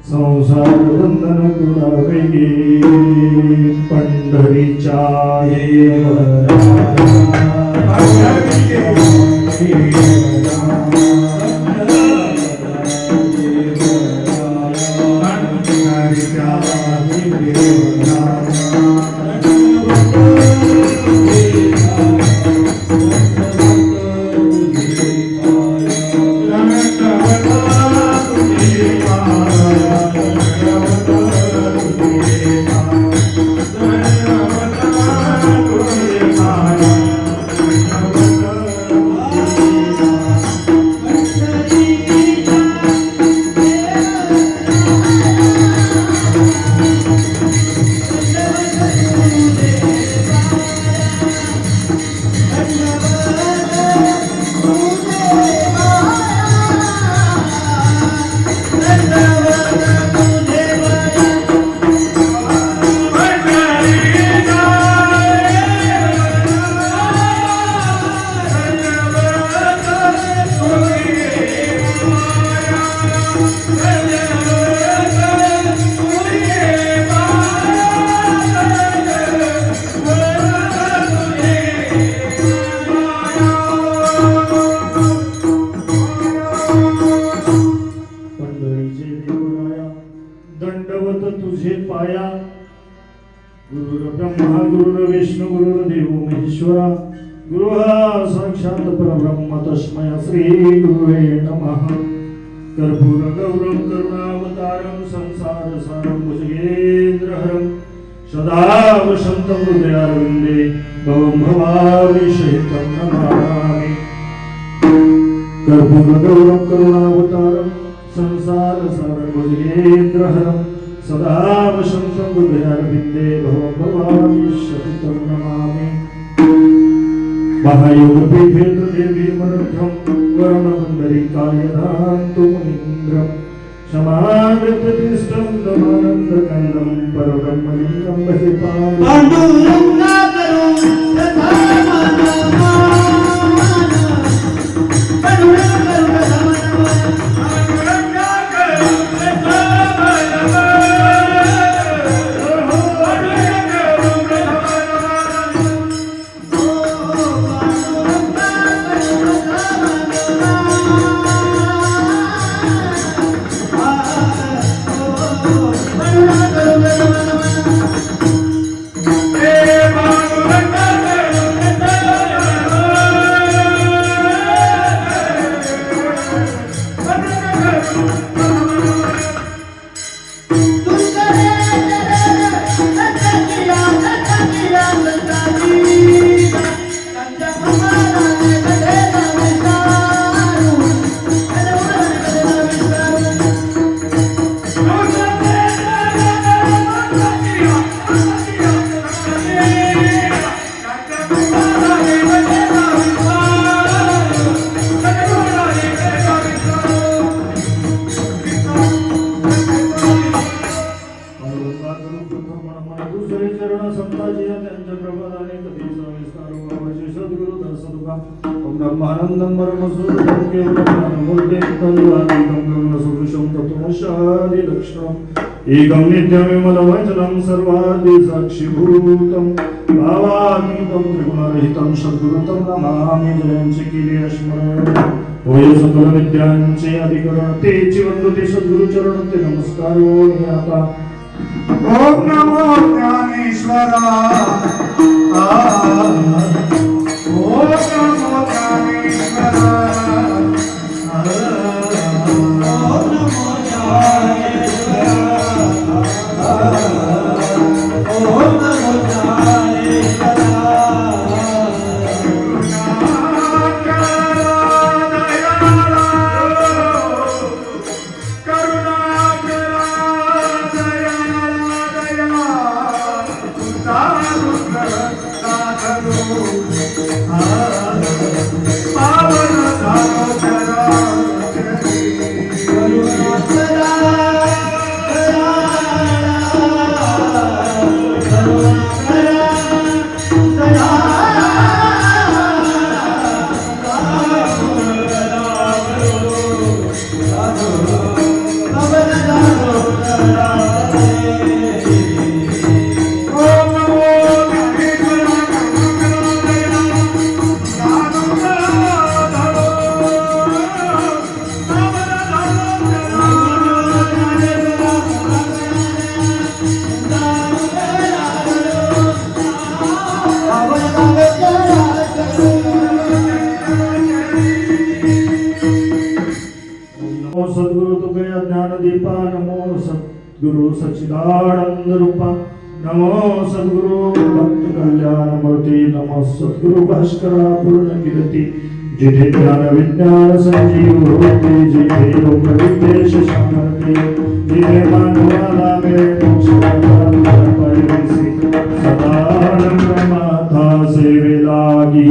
संसार बंधन गुणावेगी पंढरीच्या गुरुर्ब्रह्मा गुरुर्विष्णु गुरुर्देव महेश्वरा गुरु साक्षात परब्रह्म तस्मै श्री गुरुवे नमः। कर्पूर गौरम करुणावतारम संसार सारम भुजगेंद्रहरम सदा वसन्तं हृदयारविन्दे भवं भवामि सहितं नमामि। कर्पूर गौरम करुणावतारम संसार सारम भुजगेंद्रहरम सदा वसन्तं हृदयारविन्दे भवं भवामि सहितं नमामि। महायोगपीठे देवीमरुद्धं वरुणपुण्डरीकायधान्तु मुनीन्द्रं समागततिष्ठं दमानन्दकन्दं परब्रह्मलिङ्गं महिपालम् पाण्डुरङ्गाकरं तथा ब्रह्मानंदं परमसुखं केवलमूर्तिं तन्वादितं ब्रह्मसुखं तत्त्वमशादिलक्ष्मम् एकं नित्यमिमलवचनं सर्वादिसाक्षिभूतं भावातीतं त्रिगुणरहितं सद्गुरुं नमामि। जयंची केली स्मरण होय सकल विद्यांचे अधिकरण तेची वंदते सद्गुरुचरण ते नमस्कार आता। ओम नमो ज्ञानेश्वरा ओम नमो ज्ञानेश्वरा ओम नमो ज्ञानेश्वरा ओम नमो ज्ञानेश्वरा करुणा दीपा नमो सद्गुरु सच्चिदानंद रूपा नमो सद्गुरु भक्त कल्याण मूर्ती नमो सद्गुरु भास्करा पूर्ण कीर्ती जिथे ज्ञान विज्ञान संजीव होते जिथे योग विद्वेष शांती जिथे मानवाला मिळे मोक्ष सदानंद माता सेवे लागी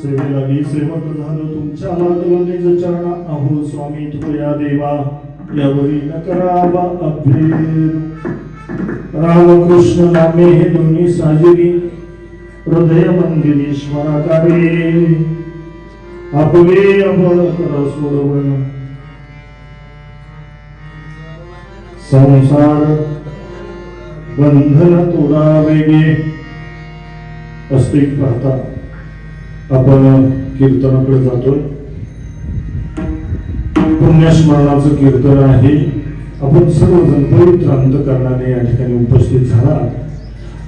सेवेलागी सेवक झालो तुमच्या लागलो चरणा अहो स्वामी तुकया देवा यावरी न करावा अभेर रामकृष्ण नामे हे दोन्ही साजिरी हृदय मंदिरेश्वराकारे आपले अबळ कर सोडवण संसार बंधन तोडावेगे असते पाहता आपण कीर्तनाकडे जातोय. पुण्यस्मरणाचं कीर्तन आहे. आपण सर्वजण पवित्र अंतःकरणाने या ठिकाणी उपस्थित झाला.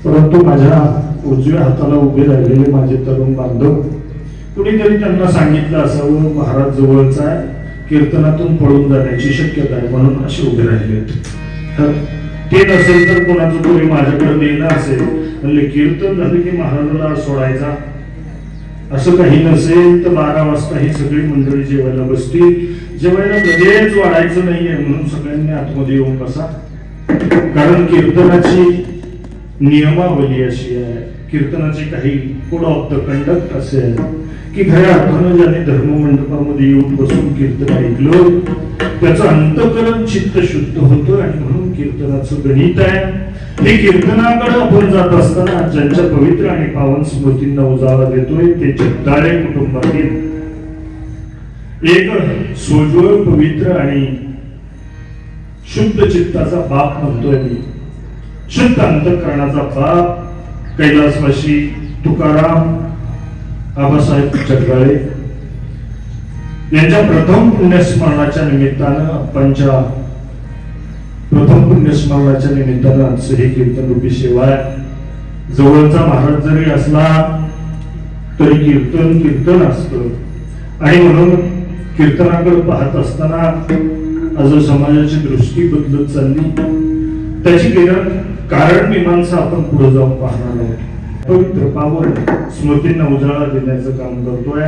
परंतु माझ्या उजव्या हाताला उभे राहिलेले माझे तरुण बांधव कुणीतरी त्यांना सांगितलं असावं महाराज जवळचा आहे, कीर्तनातून पळून जाण्याची शक्यता आहे म्हणून असे उभे राहिले. तर ते नसेल तर कोणाचं कोणी माझ्याकडे येणं असेल म्हणजे कीर्तन झालं की महाराजाला सोडायचा असं काही नसेल तर 12 वाजता ही सगळी मंडळी जेवायला बसतील. जेवायला लगेच वाढायचं नाहीये म्हणून सगळ्यांनी आतमध्ये येऊन बसा. कारण कीर्तनाची नियमावली अशी आहे, कीर्तनाचे काही कोड ऑफ द कंडक्ट असे आहे की खऱ्या अर्थानं ज्याने धर्ममंडपामध्ये येऊन बसून कीर्तन ऐकलं त्याचं अंतःकरण चित्त शुद्ध होतं आणि म्हणून कीर्तनाचं गणित आहे. हे कीर्तनाकडे आपण जात असताना ज्यांच्या पवित्र आणि पावन स्मृतींना उजाळा देतोय ते जगदाळे कुटुंबातील एक सोज्वळ पवित्र आणि शुद्ध चित्ताचा बाप म्हणतोय मी. शुद्ध अंतःकरणाचा बाप कैलासवासी तुकाराम आबासाहेब जगदाळे यांच्या प्रथम पुण्यस्मरणाच्या निमित्तानं प्रथम पुण्यस्मरणाच्या निमित्तानं आजचं हे कीर्तन रूपी सेवा आहे. जवळचा महाराज जरी असला तरी कीर्तन असतं आणि म्हणून कीर्तनाकडे पाहत असताना आज समाजाची दृष्टी बदलत चालली. त्याची कारण मीमांसा आपण पुढे जाऊन पाहणार आहोत. पवित्र पावन स्मृतींना उजाळा देण्याचं काम करतोय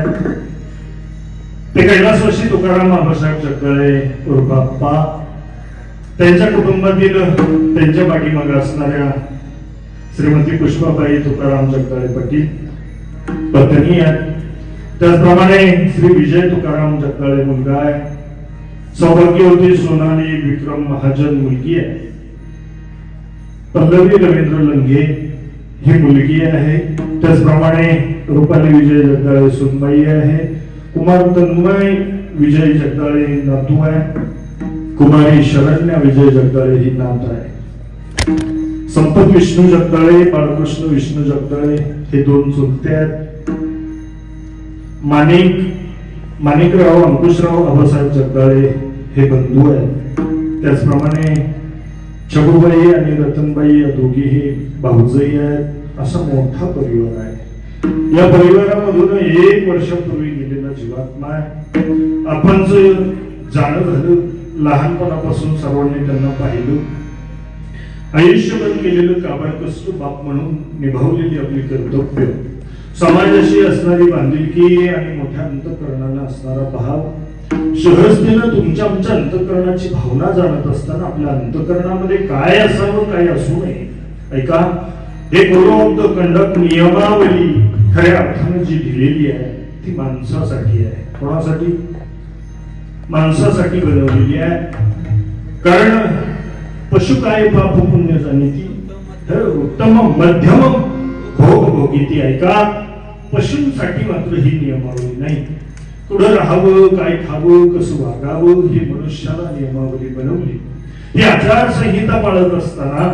ते कैलासवासी तुकाराम आबासाहेब जगदाळे उर्फ बाप्पा. त्यांच्या कुटुंबातील त्यांच्या पाठीमागे असणाऱ्या श्रीमती पुष्पाबाई तुकाराम जगदाळे पाटील पत्नी आहेत. त्याचप्रमाणे श्री विजय तुकाराम जगदाळे मुलगा आहे. सौभाग्यवती सोनाली विक्रम महाजन मुलगी आहे. पल्लवी रवींद्र लंगे ही मुलगी आहे. त्याचप्रमाणे रुपाली विजय जगदाळे सुनबाई आहे. कुमार तन्मय विजय जगदाळे नातू आहे. कुमारी शरण्या विजय जगदाळे ही नात आहे. संपत विष्णू जगदाळे बाळकृष्ण विष्णू जगदाळे हे 2 चुलते आहेत. माणिकराव अंकुशराव आबासाहेब जगदाळे हे बंधू आहेत. त्याचप्रमाणे छबुबाई आणि रतनबाई या दोघीही भाऊजई आहेत. असा मोठा परिवार आहे. या परिवारामधून 1 वर्षापूर्वी गेलेला जीवात्मा आहे. आपण जाणं झालं लहानपणापासून सर्वांनी त्यांना पाहिलं. आयुष्यभर केलेलं काबाड कष्ट बाप म्हणून निभावलेली आपली कर्तव्य समाजाशी असणारी बांधिलकी आणि मोठ्या अंतःकरणानं असणारा भाव सहजतेनं तुमच्या आमच्या अंतःकरणाची भावना जाणत असताना आपल्या अंतःकरणामध्ये काय असावं काय असू नये. ऐका, हे कोड ऑफ द कंडक्ट नियमावली खऱ्या अर्थानं जी दिलेली आहे ती माणसासाठी आहे. कोणासाठी? माणसासाठी बनवलेली आहे. कारण पशु काय पाप पुण्य जाणीती तर उत्तम मध्यम भोग भोगीती. ऐका, पशूंसाठी मात्र ही नियमावली नाही. कुठं राहावं, काय खावं, कसं वागावं ही मनुष्याला नियमावली बनवली. ही आचारसंहिता पाळत असताना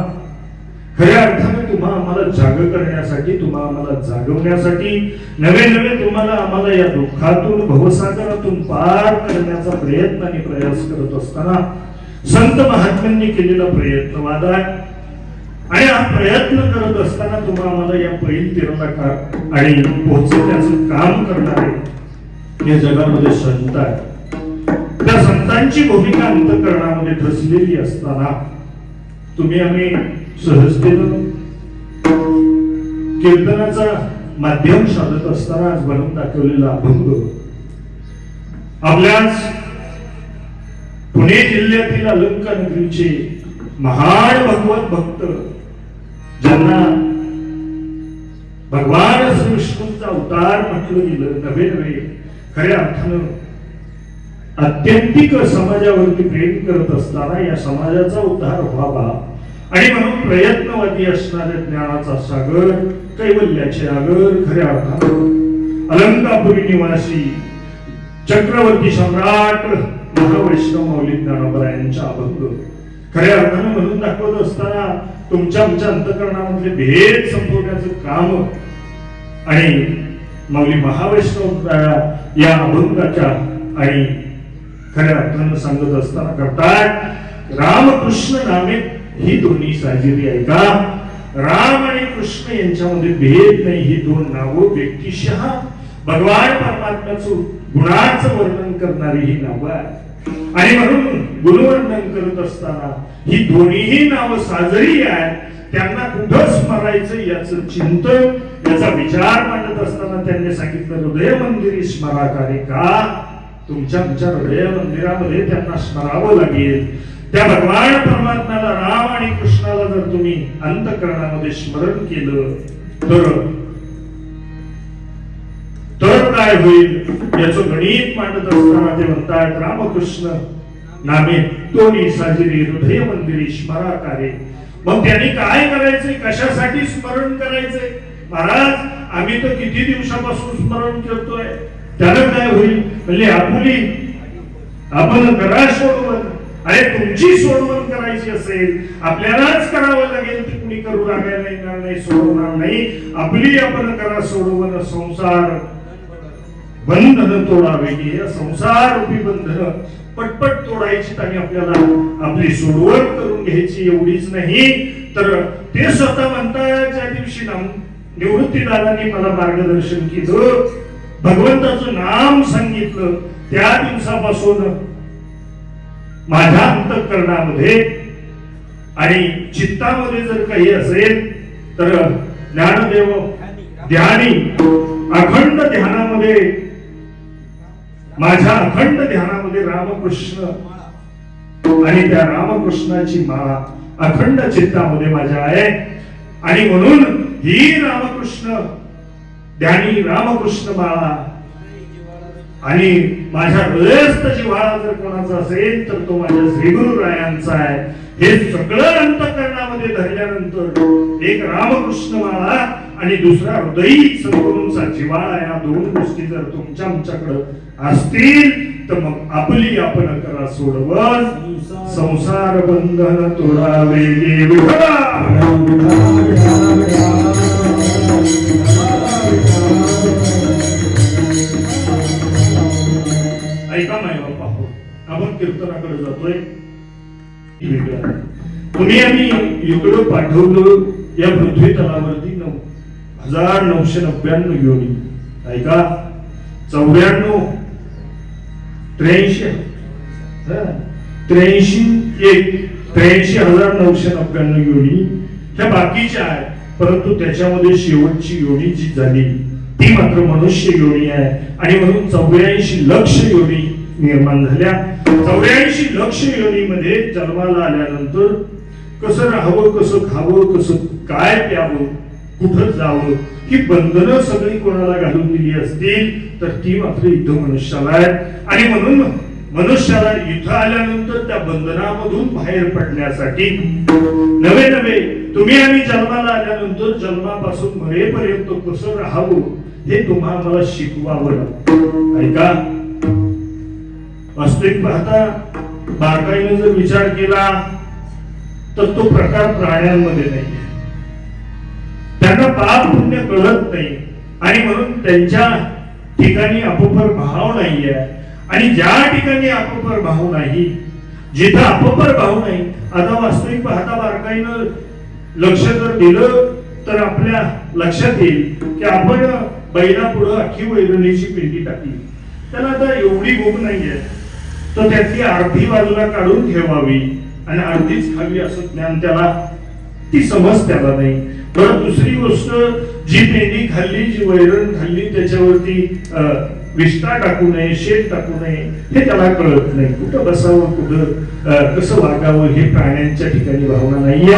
खऱ्या अर्थाने तुम्हा आम्हाला जाग करण्यासाठी, तुम्हा आम्हाला जागवण्यासाठी, नवे नवे तुम्हाला आम्हाला या दुःखातून भवसागरातून पार करण्याचा प्रयत्न आणि प्रयास करत असताना संत महात्म्यांनी केलेला प्रयत्न वाद आहे. आणि हा प्रयत्न करत असताना तुम्हा आम्हाला या पैल तीराला आणि पोहोचवण्याचं काम करणारे या जगामध्ये संत आहेत. त्या संतांची भूमिका अंतःकरणामध्ये धसलेली असताना तुम्ही आम्ही सहजतेनं कीर्तनाचा माध्यम साधत असताना आज बनवून दाखवलेला अभंग आपल्याच पुणे जिल्ह्यातील अलंकानगरीचे महान भगवत भक्त ज्यांना भगवान श्री विष्णूंचा अवतार म्हटलं गेलं, नवे नवे खऱ्या अर्थानं आत्यंतिक समाजावरती प्रेम करत असताना या समाजाचा उद्धार व्हावा आणि म्हणून प्रयत्नवादी असणाऱ्या ज्ञानाचा सागर, कैवल्याचे आगर खऱ्या अर्थानं अलंकापुरी निवासी चक्रवर्ती सम्राट महावैष्णव माऊली ज्ञानोबरायांचा अभंग खऱ्या अर्थानं म्हणून दाखवत असताना तुमच्या आमच्या अंतःकरणामधले भेद संपवण्याचं काम आणि माऊली महावैष्णव या अभंगाच्या आणि खऱ्या अर्थानं सांगत असताना करतात. रामकृष्ण नामे ही दोन्ही साजिरी. ऐका, राम आणि कृष्ण यांच्यामध्ये भेद नाही. ही दोन नावं व्यक्तिशः भगवान परमात्म्याचं गुणाचं वर्णन करणारी ही नावं आहे. आणि म्हणून गुणवर्णन करत असताना ही दोन्हीही नावं साजरी आहेत. त्यांना कुठं स्मरायचं याचं चिंतन, याचा विचार मांडत असताना त्यांनी सांगितलं हृदय मंदिरी स्मराकारे. का? तुमच्या आमच्या हृदय मंदिरामध्ये त्यांना स्मरावं लागेल. त्या भगवान परमात्म्याला, राम आणि कृष्णाला जर तुम्ही अंतःकरणामध्ये स्मरण केलं तर काय होईल याचं गणित मांडत असताना ते म्हणतात रामकृष्ण नामे दोन्ही साजिरी हृदय मंदिरी स्मराकारे. मग त्यांनी काय करायचंय, कशासाठी स्मरण करायचंय? महाराज, आम्ही तर किती दिवसापासून स्मरण करतोय. त्यानं काय होईल म्हणजे आपण करा सोडवण. अरे तुमची सोडवण करायची असेल आपल्यालाच करावं लागेल. ती कुणी करू लागायला येणार नाही, सोडवणार नाही. आपली आपण करा सोडवण. संसार बंधन तोडावे. या संसार रूपी बंधन पटपट तोडायची आणि आपल्याला आपली सोडवण करून घ्यायची. एवढीच नाही तर ते स्वतः म्हणतात ज्या दिवशी निवृत्तीदारांनी मला मार्गदर्शन केलं, भगवंताचं नाम सांगितलं, त्या दिवसापासून माझ्या अंतःकरणामध्ये आणि चित्तामध्ये जर काही असेल तर ज्ञानदेव ध्यानी अखंड ध्यानामध्ये, माझ्या अखंड ध्यानामध्ये रामकृष्ण आणि त्या रामकृष्णाची माळा अखंड चित्तामध्ये माझ्या आहे. आणि म्हणून ही रामकृष्ण ध्यानी रामकृष्ण माळा आणि माझ्या हृदयस्थ जिव्हाळा जर कोणाचा असेल तर तो माझ्या श्रीगुरुरायांचा आहे. हे सगळं अंतःकरणामध्ये धरल्यानंतर एक रामकृष्ण माळा आणि दुसरा हृदयी सद्गुरूंचा जिव्हाळा, या दोन गोष्टी जर तुमच्या आमच्याकडे असतील तर मग आपली आपण करा सोडवण. संसार बंधन तोडावे ऐका माय बाप्पा, आपण कीर्तनाकडे जातोय. तुम्ही आम्ही इकडं पाठवलं या पृथ्वी तलावरती 9,999 योनी. ऐका, 94 83 83,999 योनी ह्या बाकीच्या आहेत. परंतु त्याच्यामध्ये शेवटची योनी जी झाली ती मात्र मनुष्य योनी आहे. आणि म्हणून 84 लक्ष योनी निर्माण झाल्या. 84 लक्ष योनीमध्ये जन्माला आल्यानंतर कसं राहावं, कसं खावं, कसं काय प्यावं, कुठं जावं, ही बंधनं सगळी कोणाला घालून दिली असतील तर ती मात्र इथं मनुष्याला आहे. आणि म्हणून मनुष्याला इथं आल्यानंतर त्या बंधनामधून बाहेर पडण्यासाठी नवे नवे तुम्ही आम्ही जन्माला आल्यानंतर जन्मापासून मरेपर्यंत कसं राहावं हे तुम्हाला मला शिकवावं लागतं. ऐका, वास्तविक पाहता बारकाईने जर विचार केला तर तो प्रकार प्राण्यांमध्ये नाही. त्यांना पाप पुण्य कळत नाही आणि म्हणून त्यांच्या ठिकाणी अपोपर भाव नाहीये. आणि ज्या ठिकाणी अपोपर भाव नाही, जिथं अपोपर भाव नाही, आता वास्तविक पाहता बारकाईनं लक्ष जर दिलं तर आपल्या लक्षात येईल की आपण बैला पुढं अख्खी वैरणीची पिंडी टाकली, त्याला आता एवढी भूक नाहीये तर त्यातली अर्धी बाजूला काढून ठेवावी आणि अर्धीच खावी असं ज्ञान त्याला, ती समज त्याला नाही. बरं, दुसरी गोष्ट, जी पेंडी खाल्ली, जी वैरण खाल्ली, त्याच्यावरती विष्ठा टाकू नये, शेत टाकू नये हे त्याला कळत नाही. कुठं बसावं, कुठं कसं वागावं हे प्राण्यांच्या ठिकाणी भावना नाहीये.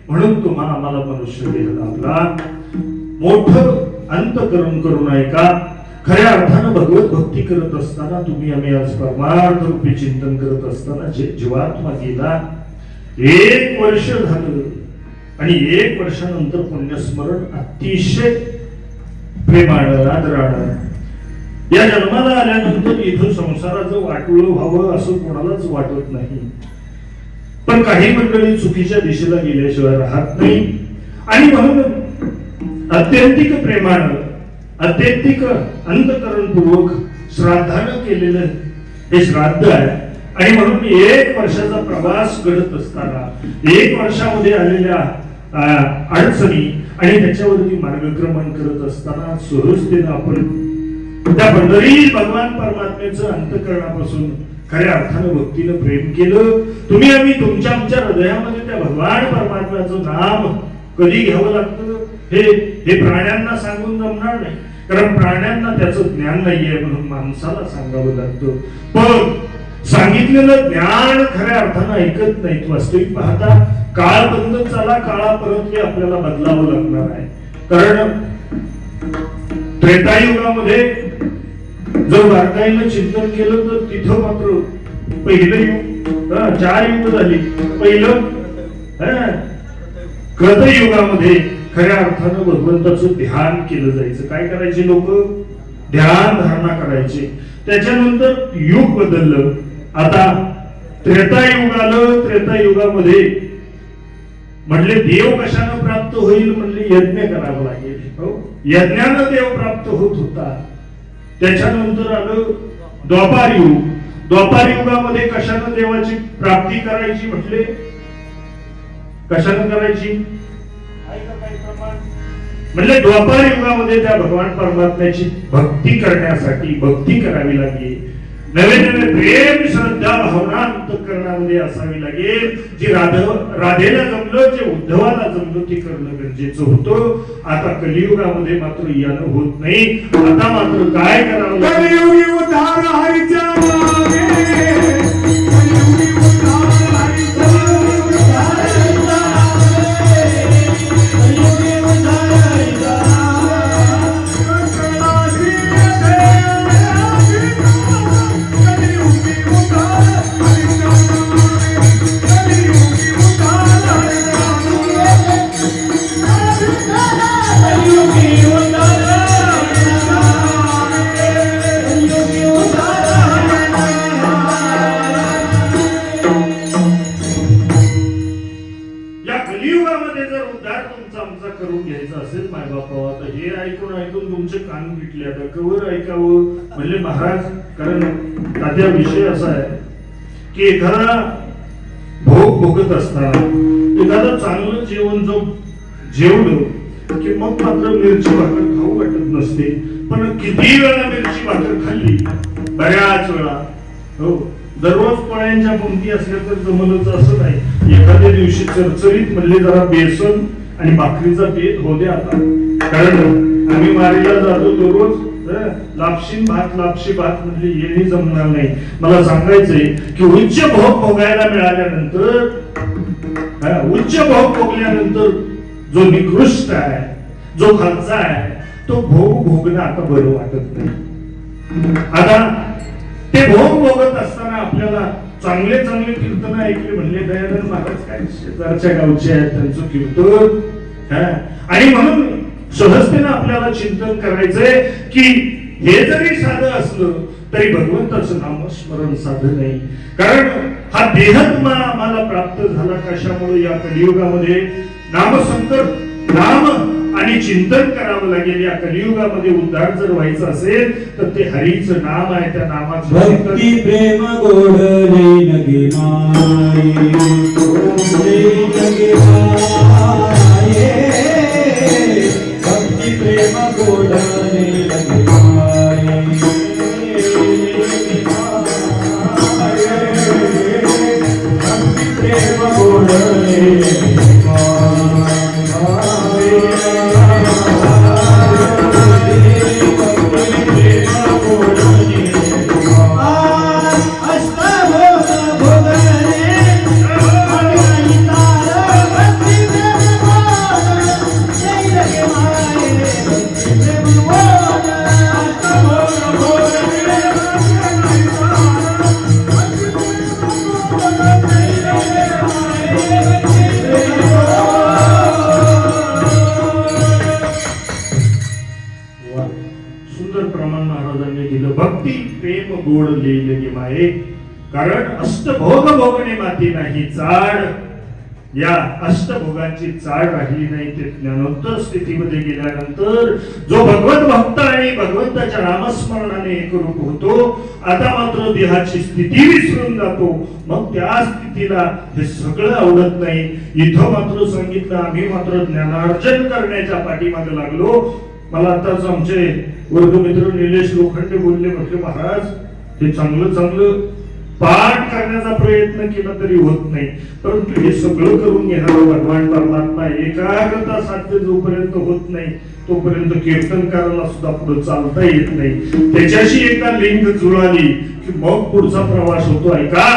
म्हणून तुम्हाला आम्हाला मनुष्य देह लाभला. मोठं अंतकरण करून ऐका. खऱ्या अर्थानं भगवत भक्ती करत असताना तुम्ही आम्ही आज परमार्थ रूपी चिंतन करत असताना जीवात्मा गेला 1 वर्ष झालं आणि 1 वर्षानंतर पुण्यस्मरण अतिशय प्रेमानं, आदरानं या जन्माला आल्यानंतर इथं संसाराचं वाटोळं व्हावं असं कोणालाच वाटत नाही. पण काही मंडळी चुकीच्या दिशेला गेल्याशिवाय राहत नाही. आणि म्हणून अत्यंतिक प्रेमानं, अत्यंतिक अंतकरणपूर्वक श्राद्धानं केलेलं हे श्राद्ध आहे. आणि म्हणून 1 वर्षाचा प्रवास घडत असताना 1 वर्षामध्ये आलेल्या अडचणी आणि त्याच्यावरती मार्गक्रमण करत असताना सहजतेनं आपण त्या पंढरी भगवान परमात्म्याचं अंतकरणापासून खऱ्या अर्थानं भक्तीनं प्रेम केलं. तुम्ही आम्ही तुमच्या आमच्या हृदयामध्ये त्या भगवान परमात्म्याचं नाम कधी घ्यावं लागतं हे प्राण्यांना सांगून जमणार नाही, कारण प्राण्यांना त्याचं ज्ञान नाहीये. म्हणून माणसाला सांगावं लागतं. पण सांगितलेलं ज्ञान खऱ्या अर्थानं ऐकत नाहीत. वास्तविक पाहता काळ बदलत चाला, काळा परत हे आपल्याला बदलावं लागणार आहे. कारण त्रेतायुगामध्ये जर बारकाईनं चिंतन केलं तर तिथं मात्र पहिलं युग, 4 युग झाली. पहिलं कृतयुगामध्ये खऱ्या अर्थानं भगवंताचं ध्यान केलं जायचं. काय करायचे लोक? ध्यान धारणा करायचे. त्याच्यानंतर युग बदललं. आता त्रेतायुग आलं. त्रेतायुगामध्ये म्हटले देव कशानं प्राप्त होईल? म्हणले यज्ञ करावं लागेल. यज्ञानं देव प्राप्त होत होता. त्याच्यानंतर आलं द्वापार युग. द्वापार युगामध्ये कशानं देवाची प्राप्ती करायची? म्हटले कशानं करायची? आहे का काही प्रमाण? म्हणले द्वापार युगामध्ये त्या भगवान परमात्म्याची भक्ती करण्यासाठी भक्ती करावी लागली. नवे नवे प्रेम श्रद्धा भावना अंतःकरणामध्ये असावी लागेल. जी राधेला जमलं, जे उद्धवाला जमलं ते करणं गरजेचं होतं. आता कलियुगामध्ये मात्र यानं होत नाही. आता मात्र काय करावं? कलियुगी उद्धार हरीच्या नावे, कलियुगी उद्धार हरीच्या तुमचे कान पिटले. आता कवर ऐकावं म्हणले महाराज. कारण तात्या विषय असा आहे की एखादा भोग भोगत असताना एखादं चांगलं जेवण जो जेवलं की मग मात्र मिरची भाकर खाऊ वाटत नसते. पण किती वेळा मिरची भाकर खाल्ली, बऱ्याच वेळा. हो, दररोज पोळ्यांच्या पंक्ती असल्या तर जमलंच असं नाही. एखाद्या दिवशी चरचरीत म्हणले जरा बेसन आणि भाकरीचा बेत होते. आता कारण आम्ही वारीला जातो दररोज, लापशी भात म्हणजे येणे जमणार नाही. मला सांगायचंय की उच्च भोग भोगायला मिळाल्यानंतर, उच्च भोग भोगल्यानंतर जो निकृष्ट आहे, जो खालचा आहे, तो भोग भोगणं आता बरं वाटत नाही. आता ते भोग भोगत असताना आपल्याला चांगले चांगले कीर्तन ऐकले. म्हणले दयानंद महाराज काय शेजारच्या गावचे आहेत, त्यांचं कीर्तन. आणि म्हणून सहजतेनं आपल्याला चिंतन करायचंय की हे जरी साधं असलं तरी भगवंताचं नामस्मरण साधं नाही. कारण हा देहत्मा आम्हाला प्राप्त झाला कशामुळे? या कलियुगामध्ये नाम आणि चिंतन करावं लागेल. या कलियुगामध्ये उद्धार जर व्हायचा असेल तर ते हरीचं नाम आहे. त्या नामाचं भक्ती प्रेम गोड लगे माये, लगे माये, भक्ती प्रेम गोड लगे माये, भक्ती प्रेम गोड लगे गोड लिहिले माये. कारण अष्टभोग भोगणे माती नाही चाड. या अष्टभोगांची चाड राहिली नाही. ते ज्ञानोत्तर स्थितीमध्ये गेल्यानंतर जो भगवत भक्त आणि भगवंताच्या नामस्मरणाने एकरूप होतो, आता मात्र देहाची स्थिती विसरून जातो. मग त्या स्थितीला हे सगळं आवडत नाही. इथं मात्र सांगितलं, आम्ही मात्र ज्ञानार्जन करण्याच्या पाठीमागे लागलो. मला आताच आमचे वर्गमित्र निलेश लोखंडे बोलले, म्हटले महाराज हे चांगलं चांगलं पाठ करण्याचा प्रयत्न केला तरी होत नाही. परंतु हे सगळं करून घेणारा भगवान परमात्मा एकाग्रता साध्य जोपर्यंत होत नाही तोपर्यंत कीर्तनकाराला सुद्धा पुढे चालता येत नाही. त्याच्याशी एकदा लिंक जुळाली की मग पुढचा प्रवास होतो. ऐका,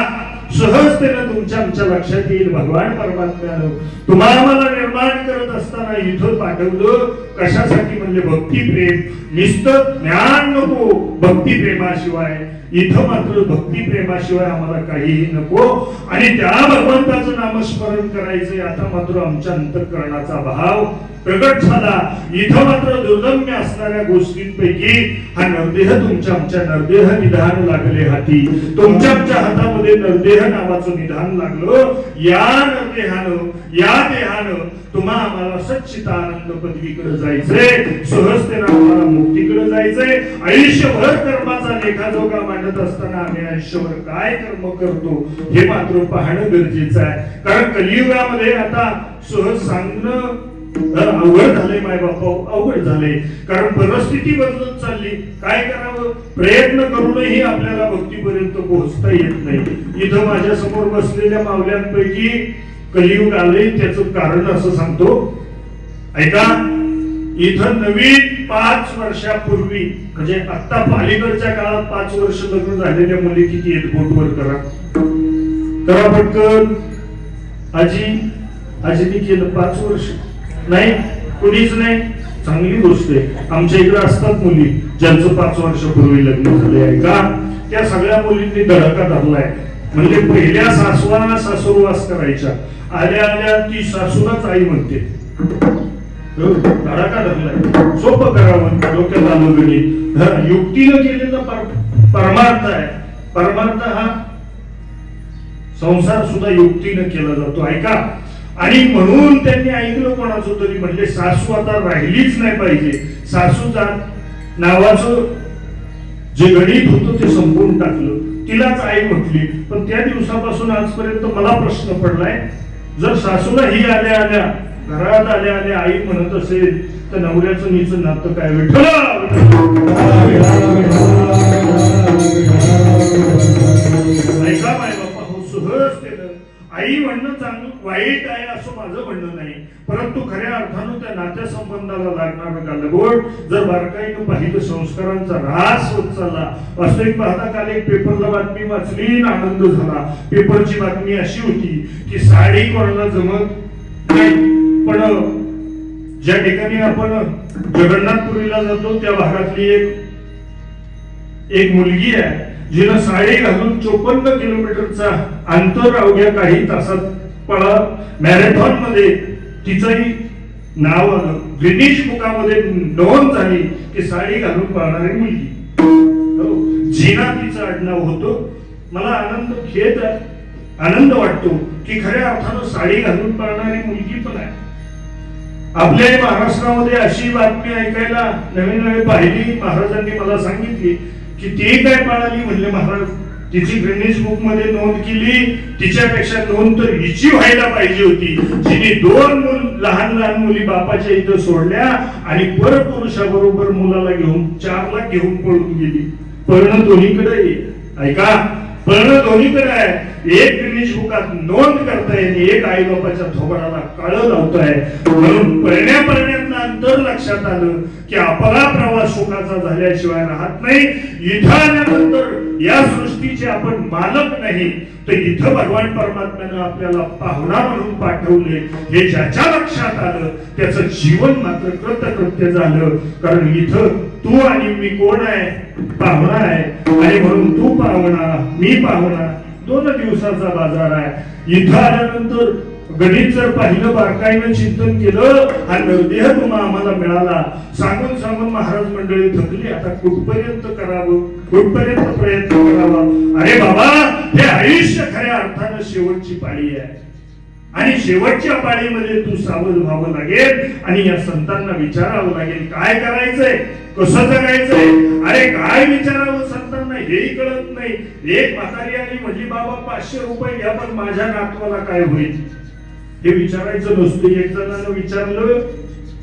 सहजतेने तुमच्या आमच्या लक्षात येईल भगवान परमात्म्यानं तुम्हाला मला निर्माण करत असताना इथं पाठवलं कशासाठी? म्हणजे भक्तिप्रेम. नुसतं ज्ञान नको, भक्तिप्रेमाशिवाय. इथं मात्र भक्तिप्रेमाशिवाय आम्हाला काहीही नको. आणि त्या भगवंताचं नामस्मरण करायचंय. आता मात्र आमच्या अंतःकरणाचा भाव प्रगट झाला. इथं मात्र दुर्गम्य असणाऱ्या गोष्टींपैकी हा नरदेह तुमच्या आमच्या नरदेह निधान लागले हाती. तुमच्या आमच्या हातामध्ये नरदेह नावाचं निधान लागलं. या नरदेहानं, या देहानं तुम्हा आम्हाला सच्चिदानंद पदवीकडे जायचंय. सहजतेनं आम्हाला मुक्तीकडे जायचंय. आयुष्यभर कर्माचा लेखाजोखा मांडत असताना आम्ही आयुष्यभर काय कर्म करतो हे मात्र पाहणं गरजेचं आहे. कारण कलियुगामध्ये आता सहज सांगणं अवघड झालंय मायबाप, अवघड झालंय. कारण परिस्थिती बदलत चालली. काय करावं? प्रयत्न करूनही आपल्याला भक्तीपर्यंत पोहोचता येत नाही. इथं माझ्या समोर बसलेल्या मावल्यांपैकी कलियुग आलंय, त्याचं कारण असं सांगतो, ऐका. इथं नवीन 5 वर्षापूर्वी, म्हणजे आता पालीकडच्या काळात 5 वर्ष लग्न झालेल्या मुली किती आहेत? बोटवर करा, करा पटकन. आजीने केलं 5 वर्ष? नाही, कुणीच नाही. चांगली गोष्ट आहे. आमच्या इकडे असतात मुली ज्यांचं 5 वर्षापूर्वी लग्न झाले आहे का. त्या सगळ्या मुलींनी धडका धरलाय. म्हणजे पहिल्या सासवा सासूरवास करायच्या, आल्या आल्या ती सासूलाच आई म्हणते. धडाका धरलाय. सोपं करावं, डोक्यात आलं गणित. युक्तीनं केलेलं परमार्थ आहे. परमार्थ हा संसार सुद्धा युक्तीनं केला जातो, ऐका. आणि म्हणून त्यांनी ऐकलं कोणाचं तरी, म्हणजे सासू आता राहिलीच नाही पाहिजे. सासूचा नावाचं जे गणित होतं ते संपवून टाकलं, तिलाच आई म्हटली. पण त्या दिवसापासून आजपर्यंत मला प्रश्न पडलाय, जर सासूला ही आल्या आल्या घरात आल्या आल्या आई म्हणत असेल तर नवऱ्याचं नीचं नातं काय? विठ्ठल ऐका माय बापा, हो सहज केलं. आई म्हणणं चांगलं वाईट आहे असं माझं म्हणणं नाही, परंतु खऱ्या अर्थानं त्या नात्यासंबंधाला लागणारं गालबोट जर बारकाईनं पाहिलं, संस्कारांचा ऱ्हास होत चालला. वास्तविक पाहता काल एक पेपरला बातमी वाचली, आनंद झाला. पेपरची बातमी अशी होती की साडी कोणाला जमत नाही, पण ज्या ठिकाणी आपण जगन्नाथपुरीला जातो त्या भागातली एक मुलगी आहे, जिनं साडी घालून 54 किलोमीटरचा अंतर अवघ्या काही तासात पळा मॅरेथॉन मध्ये तिचंही नाव आलं. गिनीज बुकामध्ये नोंद झाली की साडी घालून पळणारी मुलगी. जीना तिचं आडनाव होतं. मला आनंद वाटतो की खऱ्या अर्थानं साडी घालून पळणारी मुलगी पण आहे. आपल्या महाराष्ट्रामध्ये अशी बातमी ऐकायला नवीन पाहिली. महाराजांनी मला सांगितली की ती काय पळाली, म्हणले महाराज तिची गिनीज बुक मध्ये नोंद केली, तिच्यापेक्षा नोंद तर हिची व्हायला पाहिजे होती, जिने 2 लहान लहान मुली बापाच्या इथं सोडल्या आणि परपुरुषाबरोबर मुलाला घेऊन 4 लाख घेऊन पळून गेली. पळणं दोन्हीकडे, ऐका, पळणं दोन्हीकडे आहे. एक गिनीज बुकात नोंद करताय आणि एक आई बापाच्या थोबडाला काळं लावताय. म्हणून पळण्यातलं अंतर लक्षात आलं की आपला प्रवास सुखाचा झाल्याशिवाय राहत नाही. इथं आल्यानंतर या सृष्टीचे आपण मालक नाही, तर इथं भगवान परमात्म्यानं आपल्याला पाहुणा म्हणून पाठवले. हे ज्याच्या लक्षात आलं त्याचं जीवन मात्र कृतकृत्य झालं. कारण इथं तू आणि मी कोण आहे? पाहुणा आहे. आणि म्हणून तू पाहुणा, मी पाहुणा, 2 दिवसाचा बाजार आहे. इथं आल्यानंतर गणित जर पाहिलं, बारकाईनं चिंतन केलं, हा नरदेह तुम्हा आम्हाला मिळाला. सांगून सांगून महाराज मंडळी थकली. आता कुठपर्यंत करावं, कुठपर्यंत प्रयत्न करावा? अरे बाबा, हे आयुष्य खऱ्या अर्थानं शेवटची पाळी आहे आणि शेवटच्या पाळीमध्ये तू सावध व्हावं लागेल आणि या संतांना विचारावं लागेल काय करायचंय, कसं जगायचंय. अरे काय विचारावं संतांना हेही कळत नाही. एक म्हातारी आली म्हणजे बाबा 500 रुपये घ्या, पण माझ्या नातवाला काय होईल हे विचारायचं नसतं. एक जणांना विचारलं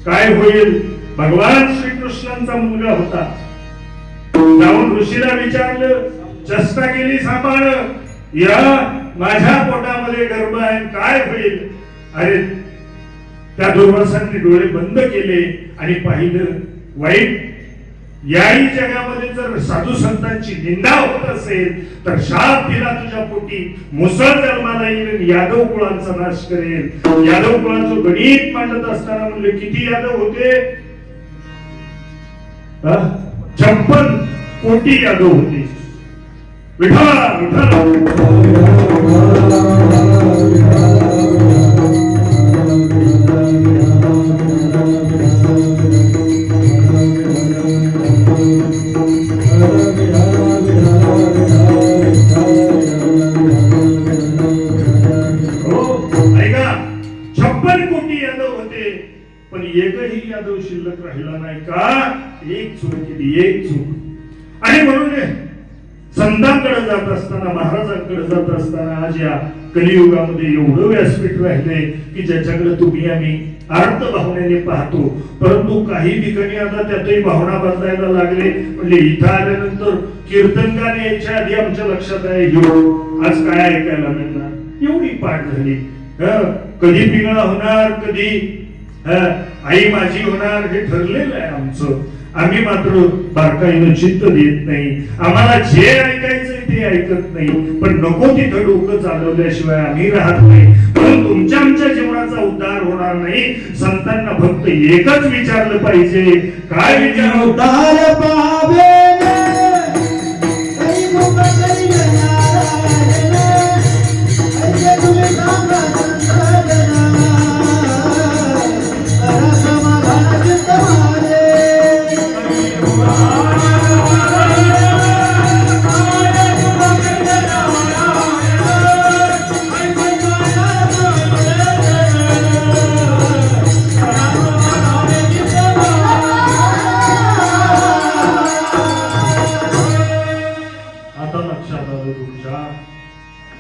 काय होईल, भगवान श्रीकृष्णांचा मुलगा होता. जाऊन ऋषीला विचारलं, चेष्टा केली सांभाळ, या माझ्या पोटामध्ये गर्भ आहे, काय होईल. अरे त्या दुर्वासांनी डोळे बंद केले आणि पाहिलं वाईट. याही जगामध्ये जर साधू संतांची निंदा होत असेल तर शाप दिला तुझ्या पोटी, मुसळ जन्माला येईल, यादव कुळांचा नाश करेल. यादव कुळाचं गणित मांडत असताना म्हणले किती यादव होते? 56 कोटी यादव होते. विठ्ठला विठ्ठला पण एकही यादव शिल्लक राहिला नाही का? एक चूक केली, एक चूक. आणि म्हणून संतांकडे जात असताना, महाराजांकडे जात असताना आज या कलियुगामध्ये एवढं व्यासपीठ राहिले की ज्याच्याकडे तुम्ही आम्ही अर्थ भावनेने पाहतो, परंतु काही ठिकाणी आता त्यातही भावना बदलायला लागले. म्हणजे इथं आल्यानंतर कीर्तन गाणे यायच्या आधी आमच्या लक्षात आहे आज काय ऐकायला मिळणार, एवढी पाठ झाली. कधी पिंगळा होणार, कधी आई माझी होणार हे ठरलेलं आहे आमचं. आम्ही मात्र बारकाईनं चित्त देत नाही. आम्हाला जे ऐकायचंय ते ऐकत नाही, पण नको तिथं डोकं चालवल्याशिवाय आम्ही राहत नाही. म्हणून तुमच्या आमच्या जीवनाचा उद्धार होणार नाही. संतांना फक्त एकच विचारलं पाहिजे, काय विचार उद्धार पावे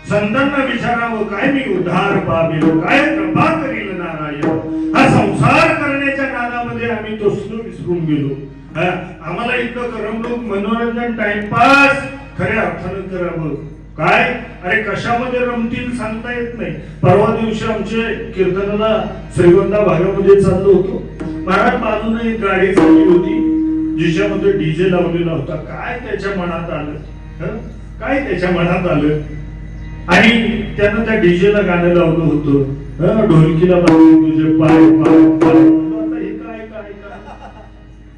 संतांना विचारावं, काय मी उद्धार पाविलो, काय कृपा करील नारायण. हा संसार करण्याच्या नादामध्ये आम्ही तोसलो विसरून गेलो. आम्हाला इतकं करमणूक, मनोरंजन, टाइमपास खऱ्या अर्थानं करावं. काय अरे कशामध्ये रमतील सांगता येत नाही. परवा दिवशी आमचे कीर्तनाला श्रीगोंदा भागामध्ये चाललो होतो. महाराज बाजूने एक गाडी चालली होती जिच्यामध्ये डीजे लावलेला होता. काय त्याच्या मनात आलं, काय त्याच्या मनात आलं, आणि त्यानं त्या डीजेला गाणं लावलं होतं, ढोलकीला बांधून तुझे पाय पाय पाय. आता हे काय काय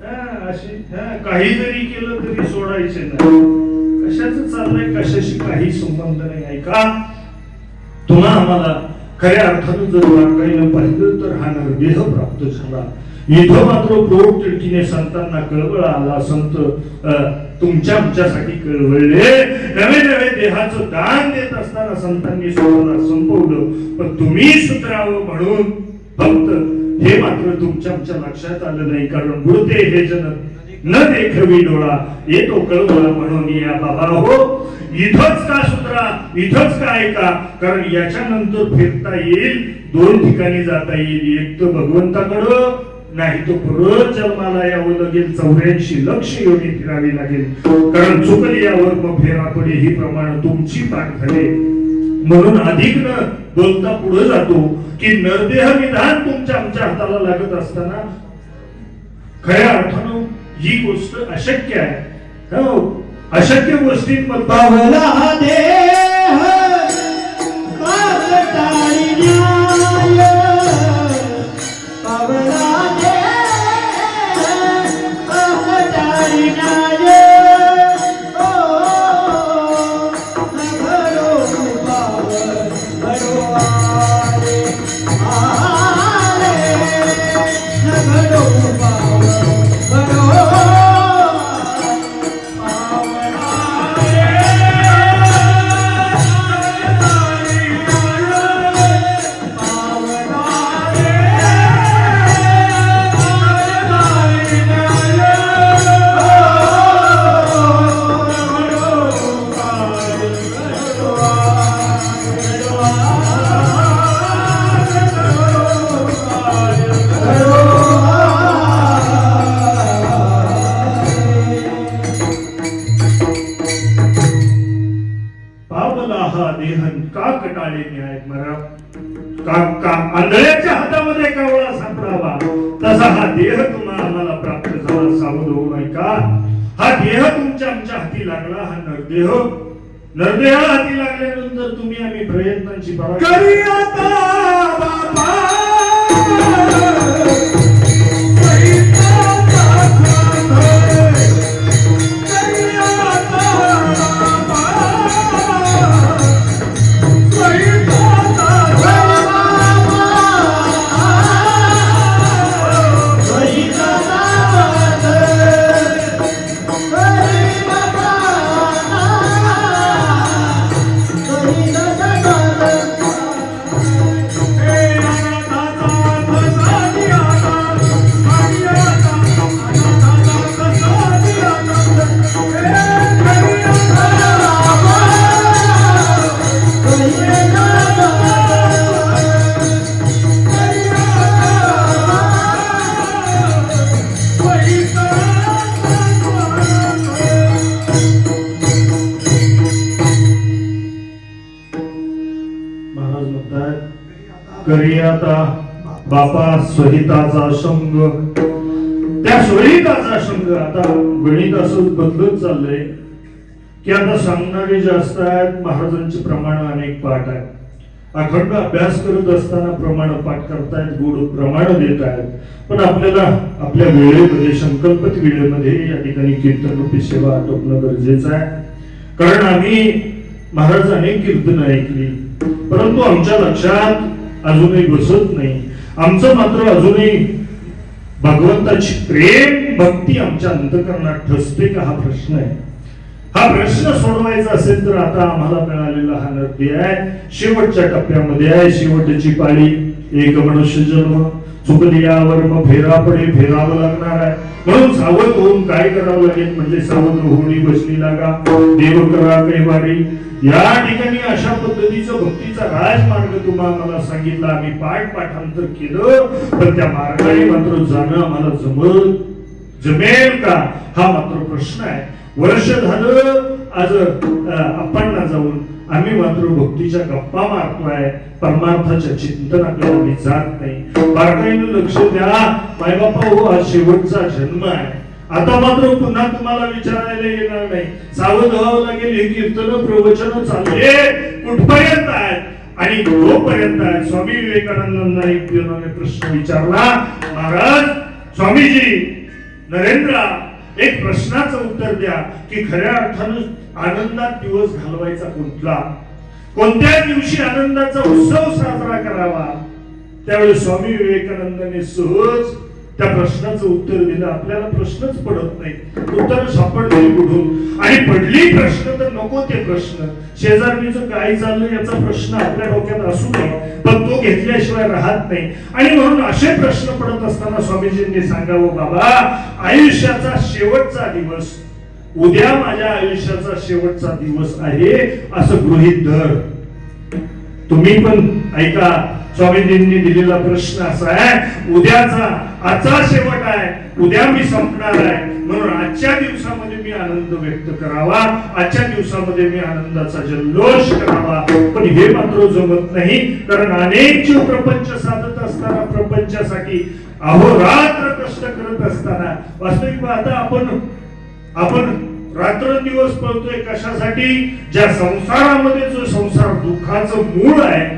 काय अशी काही जरी केलं तरी सोडायचे नाही. कशाचं चाललंय, कशाशी काही संबंध नाही. ऐका, तुम्हा आम्हाला खऱ्या अर्थानं जर बारकाईनं पाहिलं तर हा नरदेह प्राप्त झाला. इथं मात्र प्रौढ तिडकीने संतांना कळवळ आला. संत तुमच्या आमच्यासाठी कळवळले. नवे नवे देहाचं दान देत असताना संतांनी स्वतःला संपवलं, पण तुम्ही सुधरावं म्हणून फक्त हे मात्र तुमच्या आमच्या लक्षात आलं नाही. कारण बुडते हे जन न देखवी डोळा, येतो कळवळा म्हणून या बाबा हो. इथंच का सुधरा, इथंच का ऐका, कारण याच्यानंतर फिरता येईल, दोन ठिकाणी जाता येईल. एक तर भगवंताकडं, नाही तो परत जन्माला यावं लागेल. 84 लक्ष योनी फिरावी लागेल. कारण चुकली यावर मग फेरा पडे ही प्रमाण तुमची पाठ झाले. म्हणून अधिक न बोलता पुढे जातो की नरदेह विधान तुमच्या आमच्या हाताला लागत असताना खऱ्या अर्थानं ही गोष्ट अशक्य आहे. अशक्य गोष्टींमध्ये पावला देह पावटाळी न्याय, पावला आंधळ्याच्या हातामध्ये कावळा सापडावा तसा हा देह तुम्हाला आम्हाला प्राप्त झाला. सावध होऊ नये का. हा देह तुमच्या आमच्या हाती लागला. हा नरदेह, नरदेह हाती लागल्यानंतर तुम्ही आम्ही प्रयत्नांची करी आता बाबा. करी आता बापा स्वहिताचा संग. त्या स्वहिताचा संग आता गणित असं बदलत चाललंय की आता सांगणारे जास्त आहेत, महाराजांचे प्रमाण अनेक पाठ आहेत. अखंड अभ्यास करत असताना प्रमाण पाठ करतायत, गोड प्रमाण देत आहेत. पण आपल्याला आपल्या वेळेमध्ये संकल्पित वेळेमध्ये या ठिकाणी कीर्तन रूपी सेवा आटोपणं गरजेचं आहे. कारण आम्ही महाराज अनेक कीर्तन ऐकली, परंतु आमच्या लक्षात अजूनही बसत नाही. आमचं मात्र अजूनही भगवंताची प्रेम भक्ती आमच्या अंतःकरणात ठसते का, हा प्रश्न आहे. हा प्रश्न सोडवायचा असेल तर आता आम्हाला मिळालेला हा नरती आहे, शेवटच्या टप्प्यामध्ये आहे, शेवटची पाळी. एक मनुष्य जन्म चुकली यावर मग फेरा पडे, फेरावं लागणार आहे. म्हणून सावध होऊन काय करावं लागेल, म्हणजे सावध होणी बसली लागा, देव करा कैवारी. या ठिकाणी अशा पद्धतीचं भक्तीचा राजमार्ग तुम्हाला मला सांगितला. आम्ही पाठांतर केलं, पण त्या मार्गाने मात्र जाणं आम्हाला जमेल का, हा मात्र प्रश्न आहे. वर्ष झालं आज आपण जाऊन आम्ही मात्र भक्तीच्या गप्पा मारतोय, परमार्थाच्या चिंतनाकडे आम्ही जात नाही. बारकाईनं लक्ष द्या मायबापा, हो हा शेवटचा जन्म आहे. आता मात्र पुन्हा तुम्हाला विचारायला येणार नाही, सावध व्हावं लागेल. हे कीर्तन प्रवचन चालले कुठपर्यंत आहेत आणि जोपर्यंत आहे. स्वामी विवेकानंदांना एक जणाने प्रश्न विचारला, महाराज स्वामीजी नरेंद्र एक प्रश्नाचं उत्तर द्या की खऱ्या अर्थानं आनंदात दिवस घालवायचा कुठला, कोणत्या दिवशी आनंदाचा उत्सव साजरा करावा. त्यावेळी स्वामी विवेकानंदाने सहज त्या प्रश्नाचं उत्तर दिलं. आपल्याला प्रश्नच पडत नाही, उत्तर सापडले कुठून, आणि पडली प्रश्न तर नको ते प्रश्न. शेजारणीचं काय चाललं याचा प्रश्न आपल्या डोक्यात असू नये, पण तो घेतल्याशिवाय राहत नाही. आणि म्हणून असे प्रश्न पडत असताना स्वामीजींनी सांगावं, बाबा आयुष्याचा शेवटचा दिवस उद्या माझ्या आयुष्याचा शेवटचा दिवस आहे असं गृहीत धर. तुम्ही पण ऐका, स्वामीजींनी दिलेला प्रश्न असा आहे, उद्याचा आजचा शेवट आहे, उद्या मी संपणार आहे, म्हणून आजच्या दिवसामध्ये मी आनंद व्यक्त करावा, आजच्या दिवसामध्ये मी आनंदाचा जल्लोष करावा. पण हे मात्र जमत नाही, कारण अनेक जीव प्रपंच साधत असताना, प्रपंचासाठी अहोरात्र कष्ट करत असताना, वास्तविक पाहता आपण रात्रंदिवस पळतोय कशासाठी, ज्या संसारामध्ये जो संसार दुःखाचं मूळ आहे,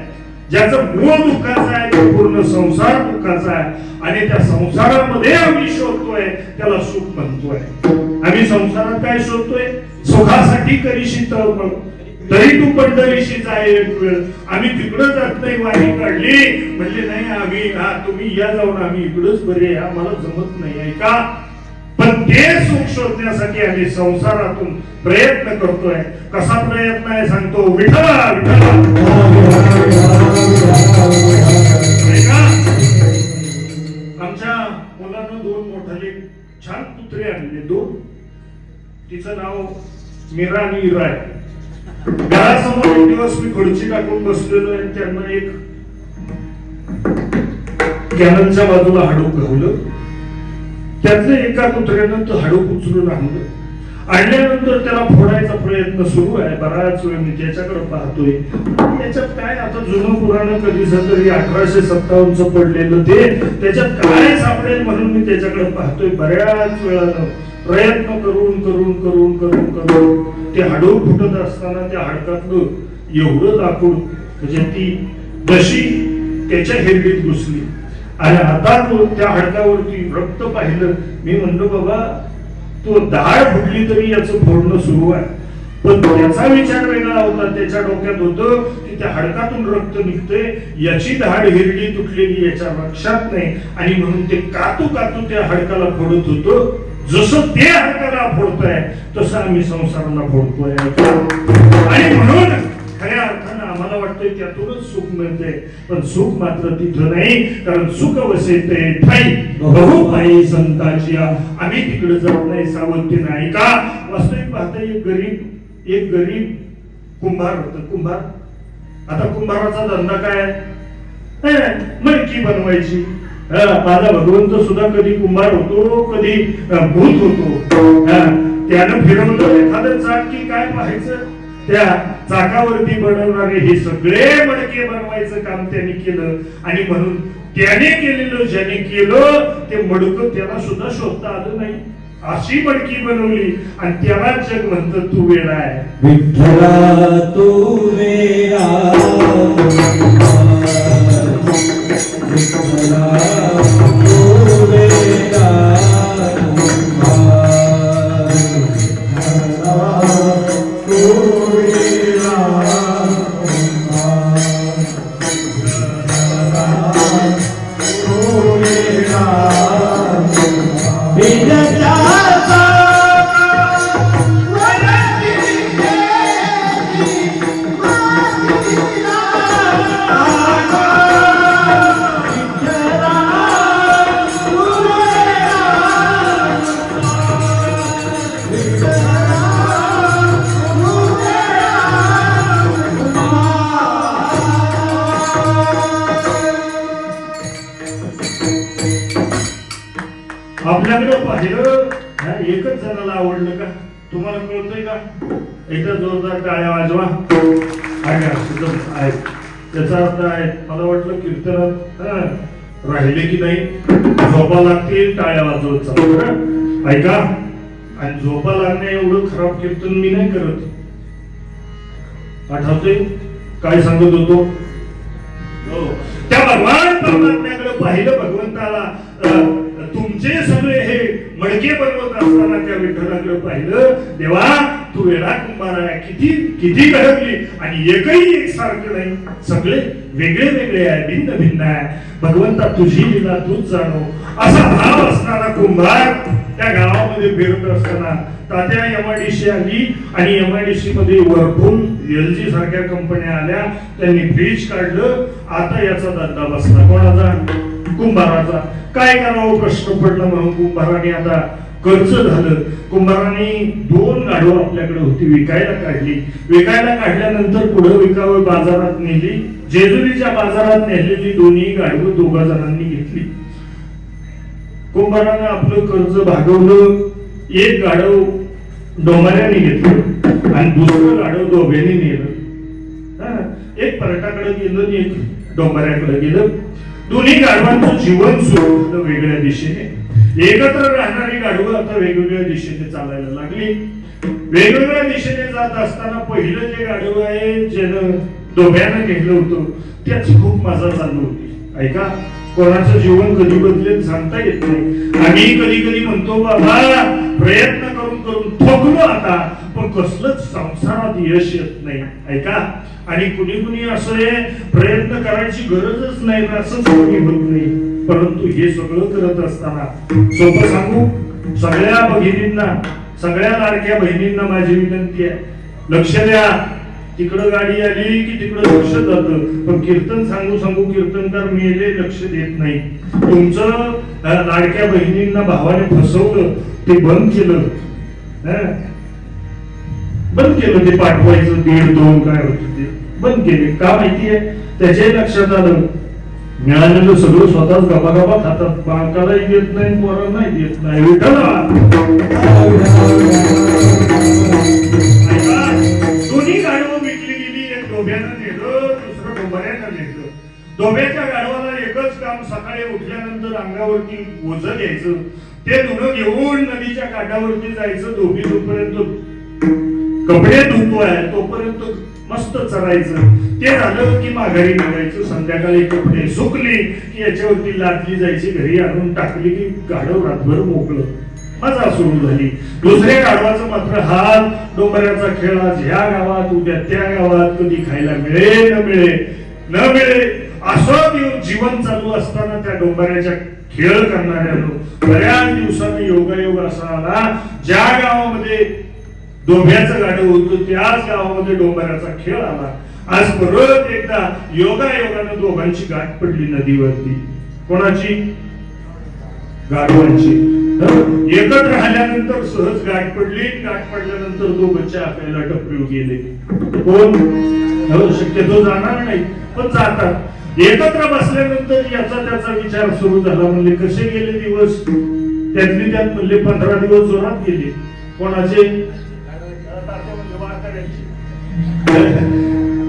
ज्याचं मूळ दुःखाचं आहे, तो पूर्ण संसार दुःखाचा आहे. आणि त्या संसारामध्ये आम्ही शोधतोय त्याला सुख म्हणतोय. आम्ही संसारात काय शोधतोय, सुखासाठी करीशी तळमळ, तरी तू पंढरीशी जाय एक वेळ. आम्ही तिकडं जात नाही, वारी काढली म्हणले नाही आम्ही, तुम्ही या जाऊन, आम्ही इकडंच बरे, आम्हाला जमत नाही आहे का. पण ते सुख शोधण्यासाठी आम्ही संसारातून प्रयत्न करतोय. कसा प्रयत्न आहे सांगतो, विठ्ठला विठ्ठला. आमच्या मुलानं 2 मोठाले छान कुत्रे आणले, 2. तिचं नाव मीरा आणि इरा आहे. घरासमोर एक दिवस मी खुर्ची टाकून बसलेलो आहे, त्यांना एक कॅनलच्या बाजूला हाडूक घावलं. त्यातलं एका कुत्र्यानं तो हाडूक उचलून आणलं. आणल्यानंतर त्याला फोडायचा प्रयत्न सुरू आहे. बराच वेळ मी त्याच्याकडे पाहतोय. त्याच्यात काय आता जुनं पुराण कधीच तरी 1857 पडलेलं ते, त्याच्यात काय सापडेल म्हणून मी त्याच्याकडे पाहतोय. बऱ्याच वेळानं प्रयत्न करून करून करून करून करून ते हाडूक फुटत असताना त्या हाडकातलं एवढं लाकूड म्हणजे ती दशी त्याच्या हेरडीत घुसली. आणि आता तो त्या हाडकावरती रक्त पाहिलं. मी म्हणलो बाबा तो दाढ फुटली तरी याचं फोडणं सुरू आहे. पण त्याचा विचार वेगळा होता. त्याच्या डोक्यात होतं की त्या हाडकातून रक्त निघतंय, याची दाढ हिरडी तुटलेली याच्या लक्षात नाही. आणि म्हणून ते कातू कातू त्या हाडकाला फोडत होतं. जसं ते हाडकाला फोडतोय तसं आम्ही संसाराला फोडतोय. आणि म्हणून खऱ्या अर्थानं आम्हाला वाटतंय त्यातूनच सुख मिळते, पण सुख मात्र तिथं नाही. कारण सुख वसेते ठाई बहुपाई संताची. आम्ही तिकडे जात नाही, सावधती नाही का. वास्तविक पाहता एक गरीब कुंभार होता. कुंभार, आता कुंभाराचा धंदा काय, मडकी बनवायची. माझा भगवंत सुद्धा कधी कुंभार होतो, कधी भूत होतो. त्यानं फिरवलं एखादं चाक की काय पाहायचं, त्या चाकावरती बनवणारे हे सगळे मडके बनवायचं काम त्यांनी केलं आणि म्हणून त्याने केलेलं ज्याने केलं ते मडकं त्याला सुद्धा शोधता आलं नाही. अशी मडकी बनवली आणि त्याला जग म्हणतं तू वेडा आहे. विठ्ठला तू वेडा विठ्ठला तू वेडा आपल्याकडे पाहिलं ह्या एकच जणाला आवडलं का? तुम्हाला कळतंय का? एकदा जोरदार टाळ्या वाजवा. आहे सुद्धा आहे त्याचा अर्थ आहे. मला वाटलं कीर्तनात राहिले की नाही झोपा लागतील टाळ्या वाजवत चालू बरं ऐका. आणि झोपा लागणे एवढं खराब कीर्तन मी नाही करत. आठवते काय सांगत होतो? त्या भगवान परमात्म्याकडे पाहिलं भगवंताला तुमचे सगळे हे मडके बनवत असताना त्या विठ्ठलाकडे पाहिलं. देवा तू वेडा कुंभार आहे. किती किती घडवली आणि एकही एक सारखं नाही. सगळे वेगळे वेगळे आहे भिन्न भिन्न आहे. भगवंता तुझी लीला तूच जाणो असा भाव असणारा कुंभार त्या गावामध्ये फिरत असताना तात्या एमआयडीसी आली आणि एमआयडीसी मध्ये वरपूल एलजी सारख्या कंपन्या आल्या. त्यांनी फ्रीज काढलं. आता याचा धंदा बसला कोणाचा? कुंभाराचा. काय करावं प्रश्न पडला म्हणून कुंभाराने आता कर्ज झालं. कुंभाराने 2 गाढवं आपल्याकडे होती विकायला काढली. विकायला काढल्यानंतर पुढे विकावं बाजारात नेली. जेजुरीच्या बाजारात नेलेली दोन्ही गाढवं 2 जणांनी घेतली. कुंभारानं आपलं कर्ज भागवलं. एक गाढव डोंबाऱ्याने घेतलं आणि दुसरं गाढव दोघांनी नेलं. एक परटाकडे गेलं आणि एक डोंबाऱ्याकडे गेलं. दोन्ही गाढवांचं जीवन सुरू होतं वेगळ्या दिशेने. एकत्र राहणारी गाढवं आता वेगवेगळ्या दिशेने चालायला लागली. वेगवेगळ्या दिशेने जात असताना पहिलं जे गाढव आहे ज्यानं डोब्यानं घेतलं होतं त्याची खूप मजा चालू होती. ऐका कोणाचं जीवन कधी बदलेल सांगता येत नाही. आम्ही कधी कधी म्हणतो बाबा प्रयत्न करून करून थकलो आता पण कसलंच संसारात यश येत नाही. ऐका आणि कुणी कुणी असं आहे प्रयत्न करायची गरजच नाही असंच कोणी होत नाही. परंतु हे सगळं करत असताना सोपं सांगू सगळ्या भगिनींना सगळ्या लाडक्या बहिणींना माझी विनंती आहे लक्ष द्या. तिकडं गाडी आली की तिकडं लक्ष जातं पण कीर्तन सांगू सांगू कीर्तनकार मेले लक्ष देत नाही. तुमचं लाडक्या बहिणींना भावाने फसवलं ते बंद केलं. बंद केलं ते पाठवायचं 1.5-2 काय होत ते बंद केले. का माहितीये? त्याच्याही लक्षात आलं मिळालेलं सगळं स्वतःच गपागपा खातात. बाळकालाही देत नाही पोरांनाही देत नाही. दोन्ही गाढवं विकली गेली. एक डोब्यानं नेलं दुसरं डोंबऱ्यानं नेलं. डोब्याच्या गाढवाला एकच काम सकाळी उठल्यानंतर अंगावरती ओझं घ्यायचं. ते धुणं घेऊन नदीच्या काठावरती जायचं. धोबी जोपर्यंत कपडे धुतोय तोपर्यंत मस्त चरायचं. ते झालं की माघारी निघायचं. संध्याकाळी कपडे सुकली की याच्यावरती लादली जायची. घरी आणून टाकली की गाढव रातभर मोकळं. मजा सुरू झाली. दुसऱ्या गाढवाचं मात्र हात डोंबऱ्याचा खेळ. आज ह्या गावात उद्या त्या गावात कधी खायला मिळे न मिळे न मिळे असं जीवन चालू असताना त्या डोंबऱ्याच्या खेळ करणाऱ्यानो बऱ्याच दिवसांनी योगायोग असा आला ज्या गावामध्ये डोंब्याचं गाढव होतं त्याच गावामध्ये डोंबऱ्याचा खेळ आला. आज परत एकदा योगायोगानं दोघांची गाठ पडली नदीवरती. कोणाची? गाढवांची. एकत्र राहिल्यानंतर सहज गाठ पडली. गाठ पडल्यानंतर दोघं चहा प्यायला टपरीवर गेले. कोण? शक्यतो जाणार नाही पण जातात. एकत्र बसल्यानंतर याचा त्याचा विचार सुरू झाला. म्हणले कसे गेले दिवस? त्यातली त्यात म्हणले 15 दिवस जोरात गेले. कोणाचे?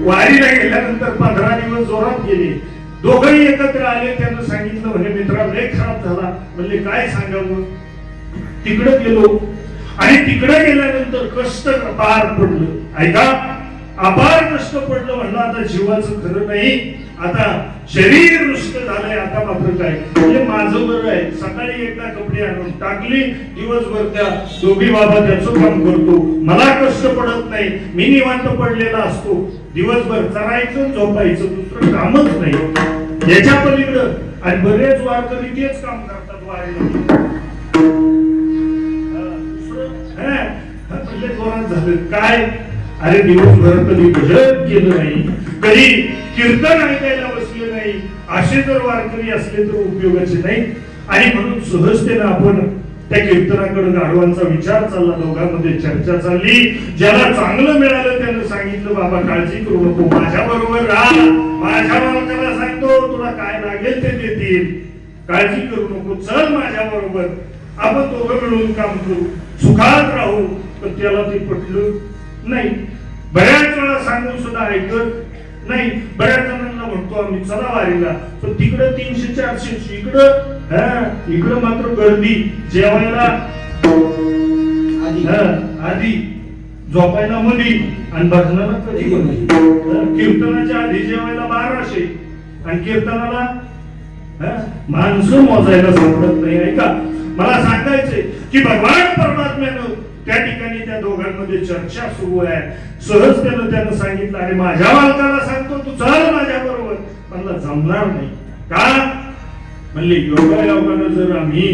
वारीला गेल्यानंतर 15 दिवस जोरात गेले. दोघंही एकत्र आले. त्यानं सांगितलं म्हणे मित्रा लय खराब झाला. म्हणले काय सांगावं. तिकडे गेलो आणि तिकडे गेल्यानंतर कष्ट पार पडलं. ऐका, अपार कष्ट पडलं. म्हणलं आता जीवाचं खरं नाही, आता शरीर रुष्ट झालंय, आता मात्र काय. म्हणजे माझं बरं आहे. सकाळी एकदा कपडे आणून टाकली, दिवसभर त्या दोघी बाबा त्याचं काम करतो. मला कष्ट पडत नाही, मी निवांत पडलेला असतो. दिवसभर चरायचं झोपायचं, दुसरं कामच नाही. याच्या पलीकडं आणि बरेच वारकरी तेच काम करतात वारीला. म्हणले जोरात झालं काय. अरे दिवसभर कधी भजन केलं नाही, कधी कीर्तन ऐकायला बसले नाही. असे जर वारकरी असले तर उपयोगाचे नाही. आणि म्हणून सहजतेनं आपण त्या कीर्तनाकडे गाढवांचा विचार चालला. दोघांमध्ये चर्चा चालली. ज्याला चांगलं मिळालं त्यानं सांगितलं बाबा काळजी करू नको, माझ्या बरोबर राहा. माझ्या मालकाला सांगतो तुला काय लागेल ते देतील, काळजी करू नको, चल माझ्या बरोबर. आपण दोघं मिळून काम करू, सुखात राहू. पण त्याला ते पटलं नाही. बऱ्याच वेळा सांगून सुद्धा ऐकत नाही. बऱ्याच जणांना म्हणतो आम्ही चला वारीला, पण तिकडं 300-400, इकडं मात्र गर्दी. जेवायला आधी, झोपायला मधी आणि भजनाला कधी. कीर्तनाच्या आधी जेवायला 1200 आणि कीर्तनाला माणसं मोजायला सापडत नाही. ऐका, मला सांगायचंय की भगवान परमात्म्यानं त्या ठिकाणी त्या दोघांमध्ये चर्चा सुरू आहे. सहजतेनं त्यानं सांगितलं अरे माझ्या मालकाला सांगतो तू चल माझ्या बरोबर. मला जमणार नाही. का म्हणले योगायोगानं जर आम्ही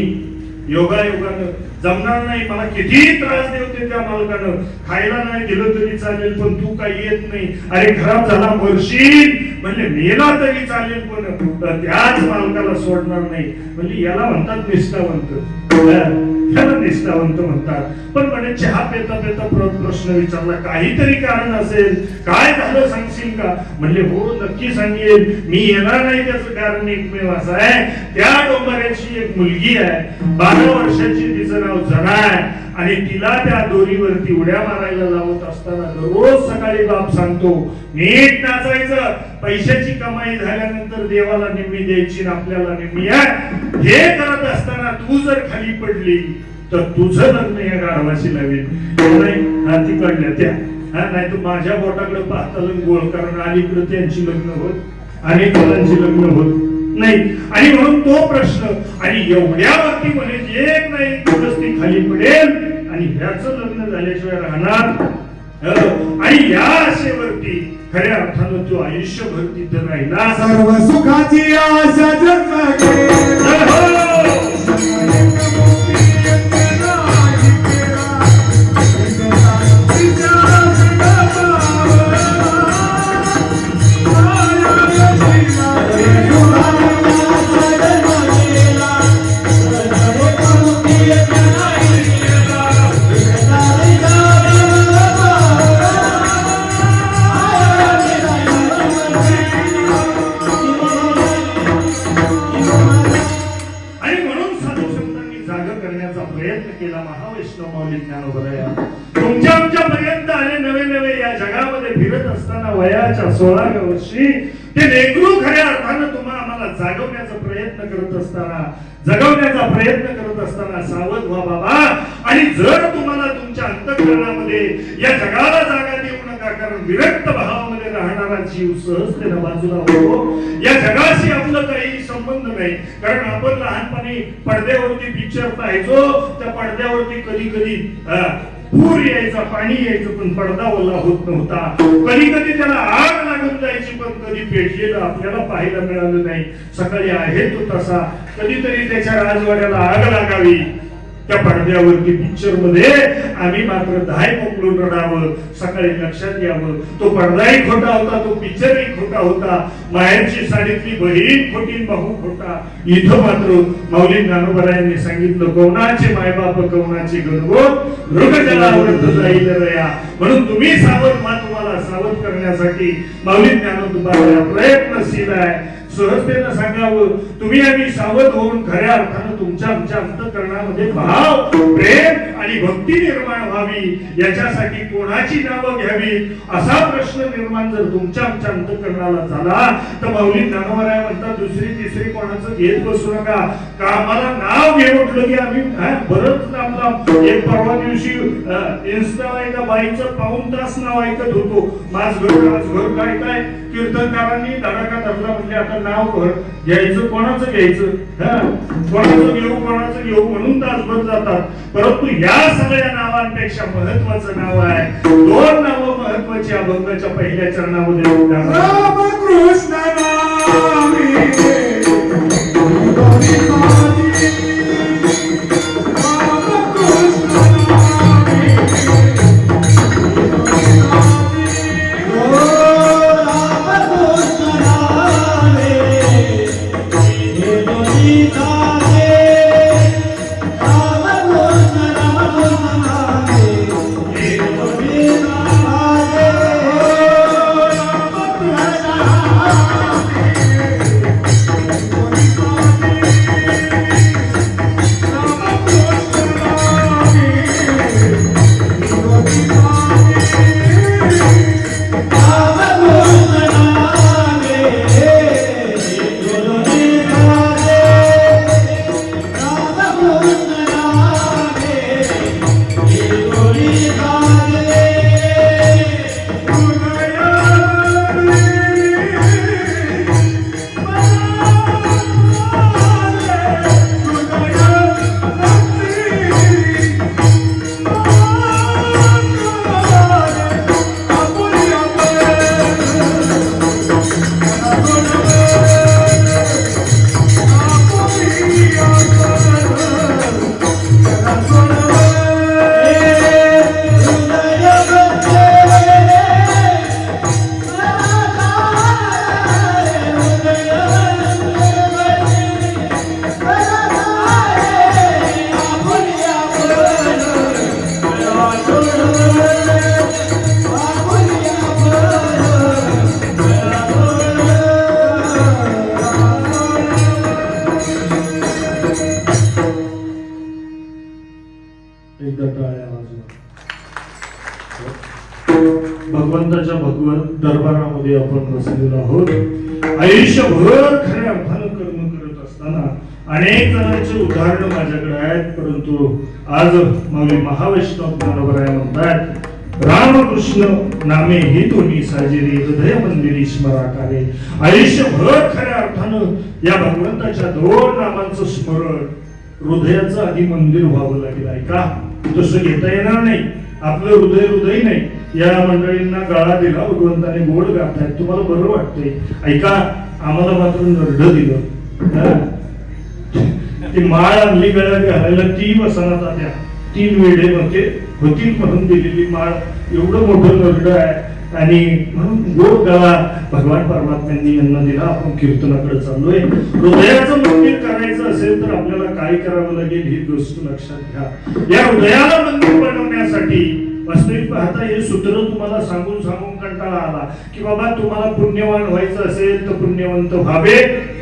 योगायोगानं जमणार नाही. मला किती त्रास देवते त्या मालकानं. खायला नाही दिलं तरी चालेल पण तू काही येत नाही. अरे खराब झाला मरशील. म्हणले मेला तरी चालेल पण त्याच मालकाला सोडणार नाही. म्हणजे याला म्हणतात निष्ठावंत. त्याला निष्ठावंत म्हणतात. पण म्हणे चहा पेता पेता प्रश्न विचारला, काहीतरी कारण असेल, काय झालं सांगशील का. म्हणले हो नक्की सांगेल. मी येणार नाही त्याचं कारण एकमेव असं आहे, त्या डोंबऱ्याची एक मुलगी आहे, 12 वर्षाची, तिचं नाव जना आहे. आणि तिला त्या दोरीवरती उड्या मारायला लावत असताना रोज सकाळी बाप सांगतो नीट नाचायचं, पैशाची कमाई झाल्यानंतर देवाला निम्मी द्यायची ना आपल्याला निम्मी आहे. हे करत असताना तू जर खाली पडली तर तुझं लग्न या गाढवाशी लावेल. ती कळल्या त्या नाही तर माझ्या बोटाकडे पाहताला गोळ कारण अलीकडे त्यांची लग्न होत, अनेक मुलांची लग्न होत नाही. आणि म्हणून तो प्रश्न आणि एवढ्यावरती म्हणे एक नाही दिवस ती खाली पडेल आणि ह्याचं लग्न झाल्याशिवाय राहणार. आणि या आशेवरती खऱ्या अर्थानं तो आयुष्यभर तिथं राहिला. सर्व सुखाची आशा जगले. तुमच्या आमच्यापर्यंत आले नवे नवे या जगामध्ये फिरत असताना वयाच्या 16व्या वर्षी ते लेकरू खऱ्या अर्थानं तुम्हाला आम्हाला जागवण्याचा प्रयत्न करत असताना, जगवण्याचा प्रयत्न करत असताना सावध व्हा बाबा. आणि जर तुम्हाला तुमच्या अंतःकरणामध्ये या जगाला जागा देऊ नका, कारण विरक्त भावामध्ये राहणारा जीव सहजतेनं बाजूला होतो. या जगाशी आपलं काही संबंध नाही. कारण आपण लहानपणी पडद्यावरती पिक्चर पाहायचो, त्या पडद्यावरती कधी कधी पूर यायचा, पाणी यायचं, पण पडदा ओला होत नव्हता. कधी कधी त्याला आग लागून जायची, पण कधी पेटलेलं आपल्याला पाहायला मिळालं नाही. सकाळी आहे तो तसा. कधीतरी त्याच्या राजवाड्याला आग लागावी, त्या पडद्यावरती पिक्चर मध्ये आम्ही मात्र धाय मोकळून रडावं. सकाळी लक्षात यावं तो पडदाही खोटा होता, तो पिक्चरही खोटा होता. माहेरची साडीतली बहीण खोटी, भाऊ खोटा. इथं मात्र माऊली ज्ञानोबरायांनी सांगितलं कवनाचे मायबाप कवनाचे गणगोत मृगजलावृत जाईल रया. म्हणून तुम्ही सावध व्हा. तुम्हाला सावध करण्यासाठी माऊली ज्ञानोबा प्रयत्नशील आहे. सहजतेनं सांगावं. तुम्ही आम्ही सावध होऊन खऱ्या अर्थानं तुमच्या आमच्या अंतःकरणामध्ये भाव, प्रेम आणि भक्ती निर्माण व्हावी, याच्यासाठी कोणाची नावं घ्यावी असा प्रश्न निर्माण जर तुमच्या आमच्या अंतःकरणाला झाला तर माऊली ज्ञानोबराय म्हणतात दुसरी तिसरी कोणाचं घेत बसू नका. का आम्हाला नाव घे म्हटलं की आम्ही बरंच लांब एक परवा दिवशी इन्स्टाला एका बाईचं पाऊण तास नाव ऐकत होतो. माझ घर काय काय कीर्तनकारांनी धडाका धरला म्हणजे आता नाव घ्यायचं कोणाचं घ्यायचं, कोणाचं घेऊ म्हणून तासभर जातात. परंतु या सगळ्या नावांपेक्षा महत्वाचं नाव आहे, दोन नावं महत्वाची अभंगाच्या पहिल्या चरणामध्ये रामकृष्ण नामी भगवंताच्या भगवत दरबारामध्ये आपण बसलेलो आहोत. आयुष्यभर खऱ्या अर्थानं कर्म करत असताना अनेक जणांचे उदाहरण माझ्याकडे आहेत. परंतु आज माऊली महावैष्णव ज्ञानोबराय म्हणतात रामकृष्ण नामे हे दोन्ही साजेरे हृदय मंदिरी स्मराकारे. आयुष्यभर खऱ्या अर्थानं या भगवंताच्या दोन नामांचं स्मरण हृदयाचं आधी मंदिर व्हावं लागेल. ऐका, तसं घेता येणार नाही. आपलं हृदय नाही. या मंडळींना गाळा दिला, भगवंताने गोड गातायत, तुम्हाला बरं वाटतंय. ऐका, आम्हाला मात्र नरड दिलं. ती माळ आणली गळ्यात घालायला, ती वसनात आल्या, 3 वेढे म्हणजे होतील म्हणून दिलेली माळ, एवढं मोठं नरड आहे. आणि म्हणून गोड गळा भगवान परमात्म्यांनी यांना दिला. आपण कीर्तनाकडे चाललोय. हृदयाचं मंदिर करायचं असेल तर आपल्याला काय करावं लागेल ही गोष्ट लक्षात घ्या. या हृदयाला मंदिर बनवण्यासाठी वास्तविक पाहता हे सूत्र तुम्हाला सांगून कंटाळा आला की बाबा तुम्हाला पुण्यवान व्हायचं असेल तर पुण्यवंत व्हावे,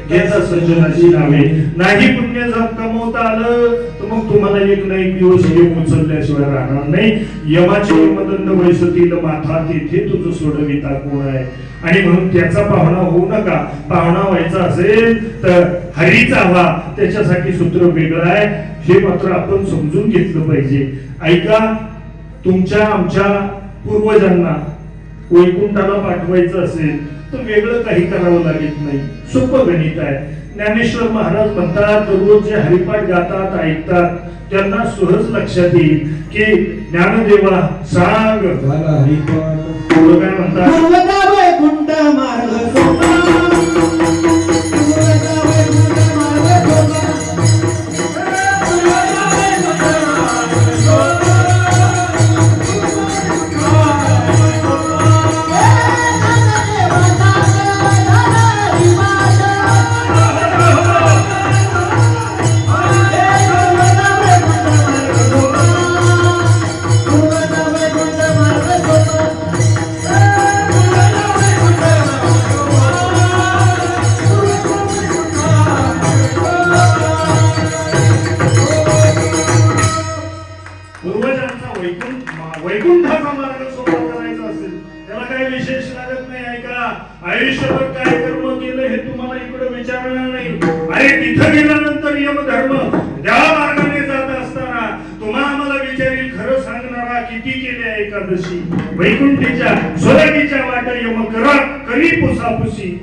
घेता सज्जनाची नावे. नाही पुण्य जर कमवता आलं तर मग तुम्हाला एक ना एक दिवस हे उचलल्याशिवाय राहणार नाही. यमाचे यमदंड वैसतील माथा, तेथे तुझं सोडविता कोण आहे. आणि म्हणून त्याचा पाहुणा होऊ नका. पाहुणा व्हायचा असेल तर हरीचा व्हा. त्याच्यासाठी सूत्र वेगळं आहे, हे मात्र आपण समजून घेतलं पाहिजे. ऐका, तुमच्या आमच्या पूर्वजांना वैकुंठाला पाठवायचं असेल तर वेगळं काही करावं लागत नाही. सोपं गणित आहे. ज्ञानेश्वर महाराज म्हणतात रोज जे हरिपाठ गातात ऐकतात त्यांना सहज लक्षात येईल की ज्ञानदेवा सांग हरिपाठ. काय म्हणतात, वैकुंठ मार्ग अरे तिथं गेल्यानंतर यमधर्म त्या मार्गाने जात असताना तुम्हा आम्हाला विचारील खरं सांगणारा किती केल्या एकादशी वैकुंठीच्या स्वर्गीच्या वाट यम करी पुसापुसी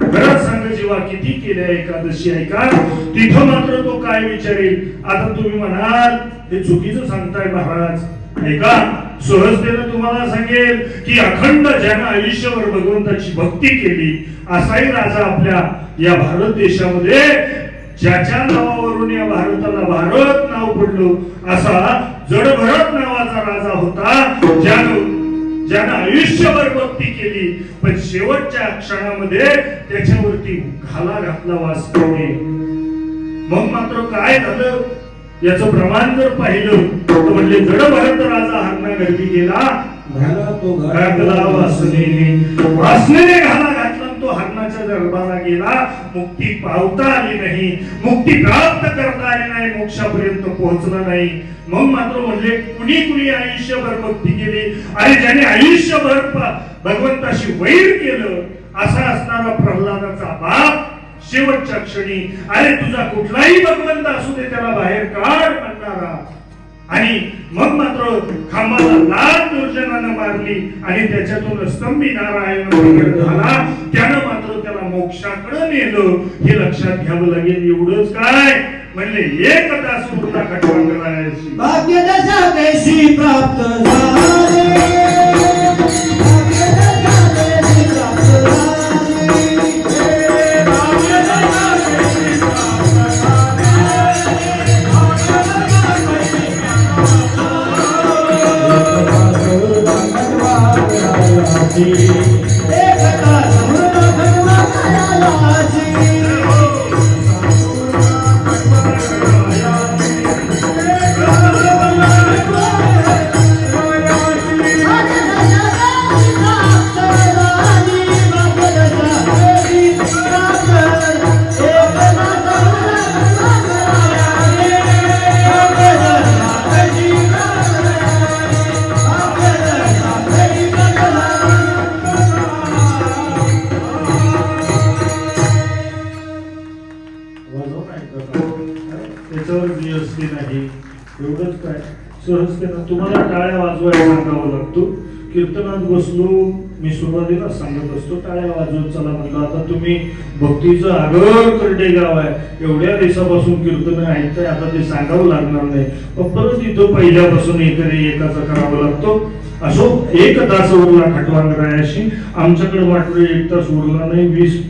खरं सांग जीवा किती केल्या एकादशी ऐका तिथं मात्र तो काय विचारेल आता तुम्ही म्हणाल हे चुकीचं सांगताय महाराज ऐका सहजतेनं तुम्हाला सांगेल की अखंड ज्यानं आयुष्यभर भगवंताची भक्ती केली असाही राजा आपल्या या भारत देशामध्ये ज्याच्या नावावरून या भारताला भारत नाव पडलं असा जडभरत नावाचा राजा होता ज्यानं आयुष्यभर भक्ती केली पण शेवटच्या क्षणामध्ये त्याच्यावरती घाला घातला वास्तवाने मग मात्र काय झालं याचं प्रमाण जर पाहिलं तर म्हणजे जडभरत राजा हरणा गर्दी गेला घातला वासनेने घाला घातला तो हरणाच्या गर्भाला गेला मुक्ती पावता आली नाही मुक्ती प्राप्त करता आली नाही मोक्षापर्यंत पोहोचला नाही मग मात्र म्हणजे कुणी आयुष्यभर भक्ती केली आणि ज्याने आयुष्यभर भगवंताशी वैर केलं असा असणारा प्रल्हादाचा बाप शेवटच्या क्षणी अरे तुझा कुठलाही भगवंत असू दे त्याला बाहेर काढ म्हणणारा आणि मग मात्र खांबाला लाल दुर्जनानं मारली आणि त्याच्यातून स्तंभी नारायण प्रकट झाला त्यानं मात्र त्याला मोक्षाकडे नेलं हे लक्षात घ्यावं लागेल एवढंच काय म्हणले एक तास उरला खटवांगरायाची भाग्य दशा कैसी प्राप्त झाले एवढंच काय सहजतेनं तुम्हाला टाळ्या वाजवायला सांगावं लागतो कीर्तनात बसलो मी सुरुवातीला सांगत असतो टाळ्या वाजवत चला म्हणलं आता तुम्ही भक्तीचं आगर करडे गाव आहे एवढ्या दिवसापासून कीर्तन ऐकताय आता ते सांगावं लागणार नाही पण परत इथं पहिल्यापासून एकाचा करावा लागतो असो एक तास उरला खटवांगरायाशी आमच्याकडे वाटलं एक तास उरला नाही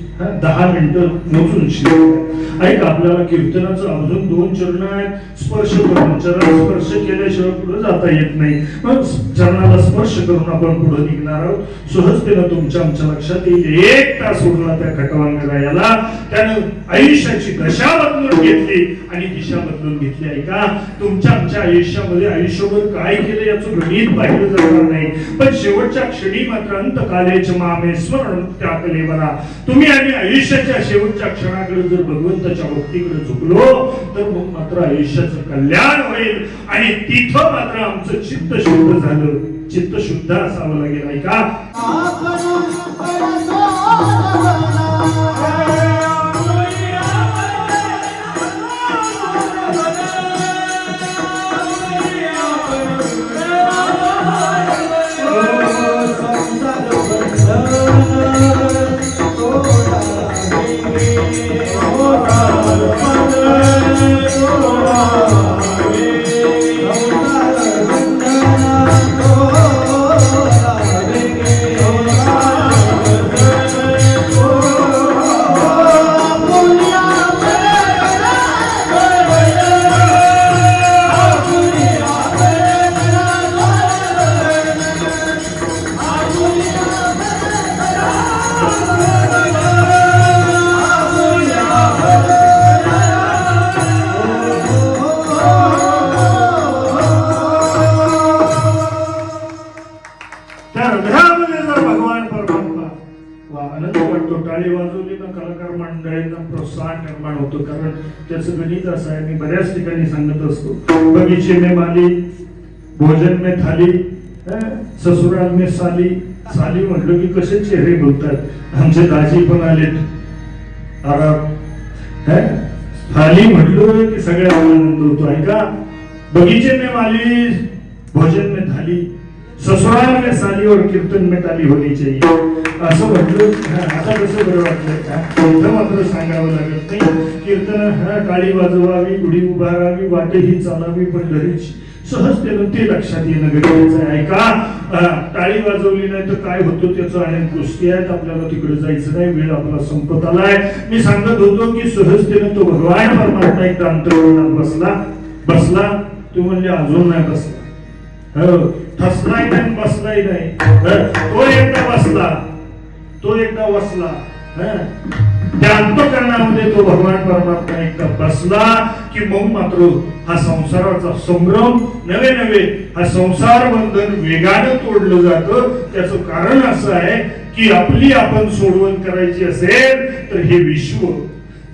10 मिनिटं मोजून शिकवलं ऐक आपल्याला कीर्तनाचं अजून 2 चरण आहेत स्पर्श करून चरण स्पर्श केल्याशिवाय पुढे जाता येत नाही मग चरणाला स्पर्श करून आपण पुढे निघणार आहोत सहजतेनं तुमच्या आमच्या लक्षात येईल 1 तास उरला त्या खटवांगरायाला त्यानं आयुष्याची दशा बदलून घेतली आणि दिशा बदलून घेतली ऐका तुमच्या आमच्या आयुष्यामध्ये आयुष्यभर काय केलं याचं गणित पाहिलं जाणार नाही पण शेवटच्या क्षणी मात्र अंतकालेच मामे स्मरण त्या कलेवरा तुम्ही आणि आयुष्याच्या शेवटच्या क्षणाकडे जर भगवंताच्या भक्तीकडे झुकलो तर मग मात्र आयुष्याचं कल्याण होईल आणि तिथं मात्र आमचं चित्त शुद्ध झालं चित्त शुद्ध असावं लागेल ऐका त्याचं गणित असं आहे मी बऱ्याच ठिकाणी सांगत असतो बगीचे में माली भोजन में थाली ससुराल में साली साली म्हटलं की कसे चेहरे बोलतात आमचे दाजी पण आलेत थाली म्हटलं की सगळ्यात आनंद होतो ऐका. बगीचे में माली भोजन में थाली, ससुराल में साली और कीर्तन में ताली होनी चाहिए असं म्हटलं. आता कसं बरं वाटलं का? इथं मात्र सांगावं लागत नाही. कीर्तन टाळी वाजवावी, गुढी उभारावी, वाटेही चालावी, पंढरीची सहजतेनं ते लक्षात येणं गरजेचं आहे. ऐका, टाळी वाजवली नाही तर काय होतं त्याचं अनेक गोष्टी आहेत. आपल्याला तिकडे जायचं नाही, वेळ आपला संपत आलाय. मी सांगत होतो की सहजतेनं तो भगवान परमात्मा एकदा अंतःकरणात बसला. तो म्हणजे अजून नाही बसला, ठसलाय नाही, बसलाय नाही. तो एकदा बसला. त्या अंतःकरणामध्ये तो भगवान परमात्मा एकदा बसला की मग मात्र हा संसाराचा संभ्रम नवे हा संसार बंधन वेगानं तोडलं जातं. त्याचं कारण असं आहे की आपली आपण सोडवण करायची असेल तर हे विश्व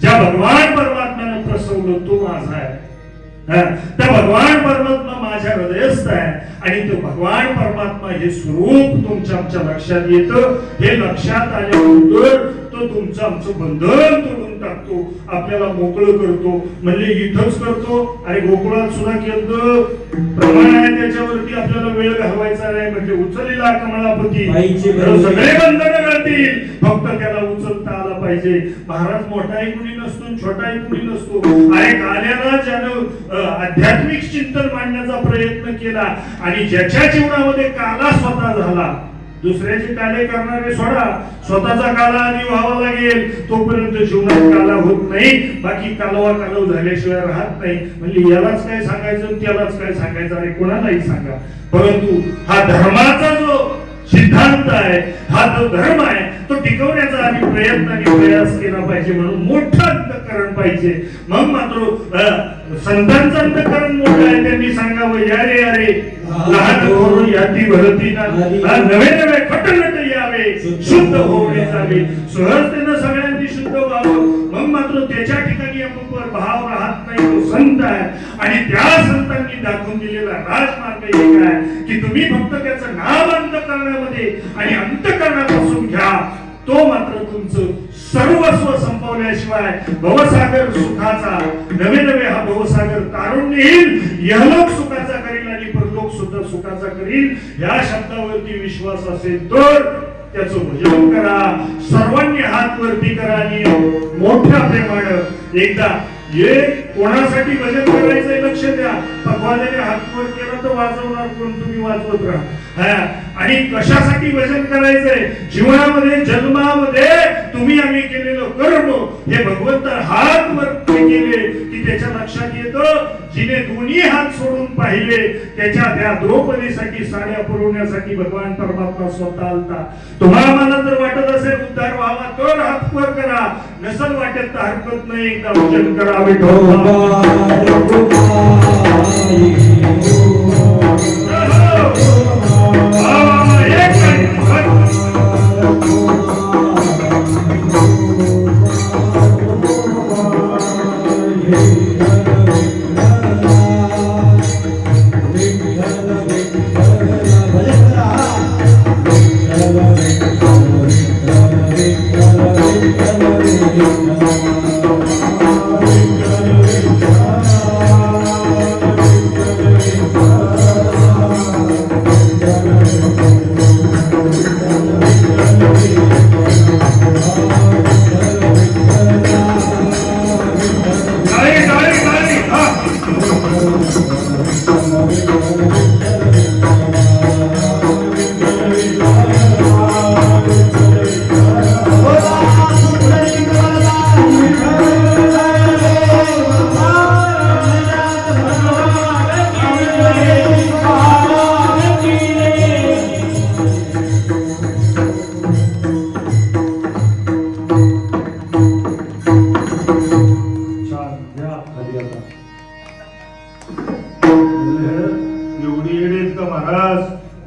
ज्या भगवान परमात्म्यानं प्रसवलं तो माझा आहे. त्या भगवान परमात्मा माझ्या हृदयस्थ आहे आणि तो भगवान परमात्मा हे स्वरूप तुमच्या आमच्या लक्षात येतं. हे लक्षात आल्यानंतर तो तुमचं आमचं बंधन तोडून टाकतो, आपल्याला मोकळं करतो. म्हणजे इथंच करतो. अरे गोकुळात सुद्धा केलं प्रमाण आहे, त्याच्यावरती आपल्याला वेळ घालवायचा नाही. म्हणजे उचललेला कमळापती सगळे बंधन घालतील, फक्त त्याला उचलता आला पाहिजे. महाराज मोठाही कुणी नसतो, छोटाही कुणी नसतो. अरे काल्याला ज्यानं आध्यात्मिक चिंतन मांडण्याचा प्रयत्न केला आणि ज्याच्या जीवनामध्ये काला स्वतः झाला, दुसऱ्याचे काले करणारे सोडा, स्वतःचा काला आधी व्हावा लागेल, तोपर्यंत जीवनात काला होत नाही. बाकी कालवा कालव झाल्याशिवाय राहत नाही. म्हणजे यालाच काय सांगायचं, त्यालाच काय सांगायचं, अरे कोणालाही सांगा. परंतु हा धर्माचा जो सिद्धांत आहे, हा जो धर्म आहे, तो टिकवण्याचा आम्ही प्रयत्न आणि प्रयास केला पाहिजे. म्हणून मोठं अंतःकरण पाहिजे. मग मात्र संतांचं अंतःकरण मोठं आहे. त्यांनी सांगावं, यारे यारे लहान करून याती भरती ना, नवे खटनट यावे, शुद्ध होणे जावे. सहजतेनं सगळ्यांनी शुद्ध व्हावं. मग मात्र त्याच्या ठिकाणी अमुकवर भाव राहत नाही. तो संत आहे आणि त्या संतांनी दाखवून दिलेला राजमार्ग एक आहे की तुम्ही फक्त त्याचं नाम अंतःकरणामध्ये आणि अंतःकरणापासून घ्या. तो मात्र तुमचं सर्वस्व संपवल्याशिवाय भवसागर सुखाचा नवे हा भवसागर तारून येईल. यहलोक सुखाचा करील आणि परलोक सुद्धा सुखाचा करील. या शब्दावरती विश्वास असेल तर त्याचं भजन करा. सर्वांनी हात वरती करा आणि मोठ्या प्रेमानं एकदा हे कोणासाठी भजन करायचंय लक्ष द्या. पकवाद्याने हात वर केला तर वाजवणार कोण? तुम्ही वाजवत राहा. आणि कशासाठी भजन करायचंय? जीवनामध्ये जन्मामध्ये तुम्ही आम्ही केलेलं कर्म हे भगवंत हात वर केले की त्याच्या लक्षात येतं. जिने दोन्ही हात सोडून पाहिले त्याच्या त्या द्रौपदीसाठी साड्या पुरवण्यासाठी भगवान परमात्मा स्वतः आलता. तुम्हाला मला जर वाटत असेल उद्धार व्हावा तर हात वर करा, नसल वाटत तर हरकत नाही, एकदा भजन करा.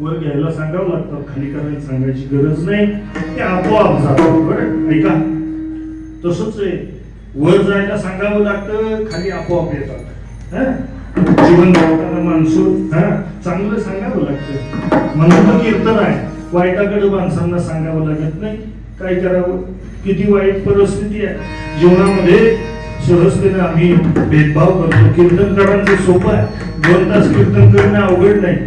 वर घ्यायला सांगावं लागतं, खाली करायला सांगायची गरज नाही. ते आपोआप जातात. बरं ऐका, तसंच आहे. वर जायला सांगावं लागतं, खाली आपोआप येतात. जीवन जगताना माणसून चांगलं सांगावं लागतं. म्हणून कीर्तन आहे. वाईटाकडे माणसांना सांगावं लागत नाही. काय करावं? किती वाईट परिस्थिती आहे जीवनामध्ये. सहजतेने आम्ही भेदभाव करतो. कीर्तनकारांचं सोपं आहे, 2 तास कीर्तन करणं अवघड नाही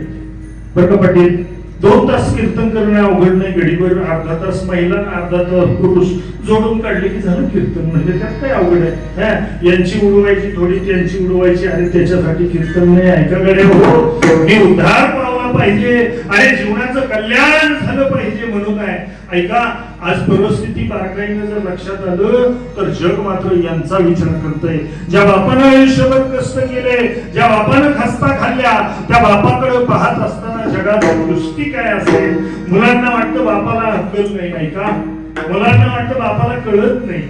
बरं का पाटील. 2 तास कीर्तन करणं अवघड नाही. घडीभर अर्धा तास महिला अर्धा तास पुरुष जोडून काढले की झालं कीर्तन. म्हणजे त्यात काय अवघड आहे. यांची उडवायची थोडी, त्यांची उडवायची, आणि त्याच्यासाठी कीर्तन नाही. ऐका गड्या हो, मी उद्धार पावला पाहिजे आणि जीवनाचं कल्याण झालं पाहिजे म्हणून आहे. ऐका, आज परिस्थिती बारकाईनं जर लक्षात आलं तर जग मात्र यांचा विचार करतंय. ज्या बापानं आयुष्यभर कष्ट केले, ज्या बापानं खस्ता खाल्ल्या, त्या बापाकडे पाहत असताना जगाची दृष्टी काय असेल. मुलांना वाटतं बापाला अक्कल नाही. ऐका, मुलांना वाटतं बापाला कळत नाही,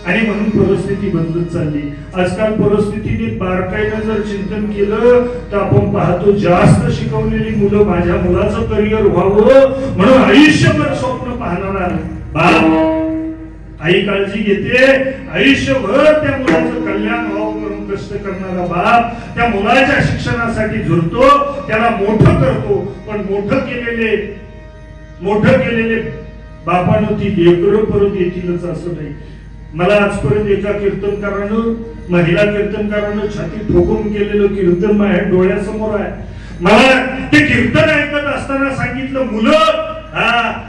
आणि म्हणून परिस्थिती बदलत चालली. आजकाल परिस्थितीने बारकाईनं जर चिंतन केलं तर आपण पाहतो जास्त शिकवलेली मुलं, माझ्या मुलाचं करिअर व्हावं म्हणून आयुष्यभर स्वप्न पाहणारा बाप, आई काळजी घेते, आयुष्यभर त्या मुलाचं कल्याण व्हावं म्हणून कष्ट करणारा बाप त्या मुलाच्या शिक्षणासाठी झुरतो, त्याला मोठं करतो. पण मोठं केलेले बापानं ती लेकरं परत येतीलच असं नाही. मला आजपर्यंत एका कीर्तनकारानं, महिला कीर्तनकारानं छाती ठोकून केलेलं कीर्तन माझ्या डोळ्यासमोर आहे. मला ते कीर्तन ऐकत असताना सांगितलं, मुलं,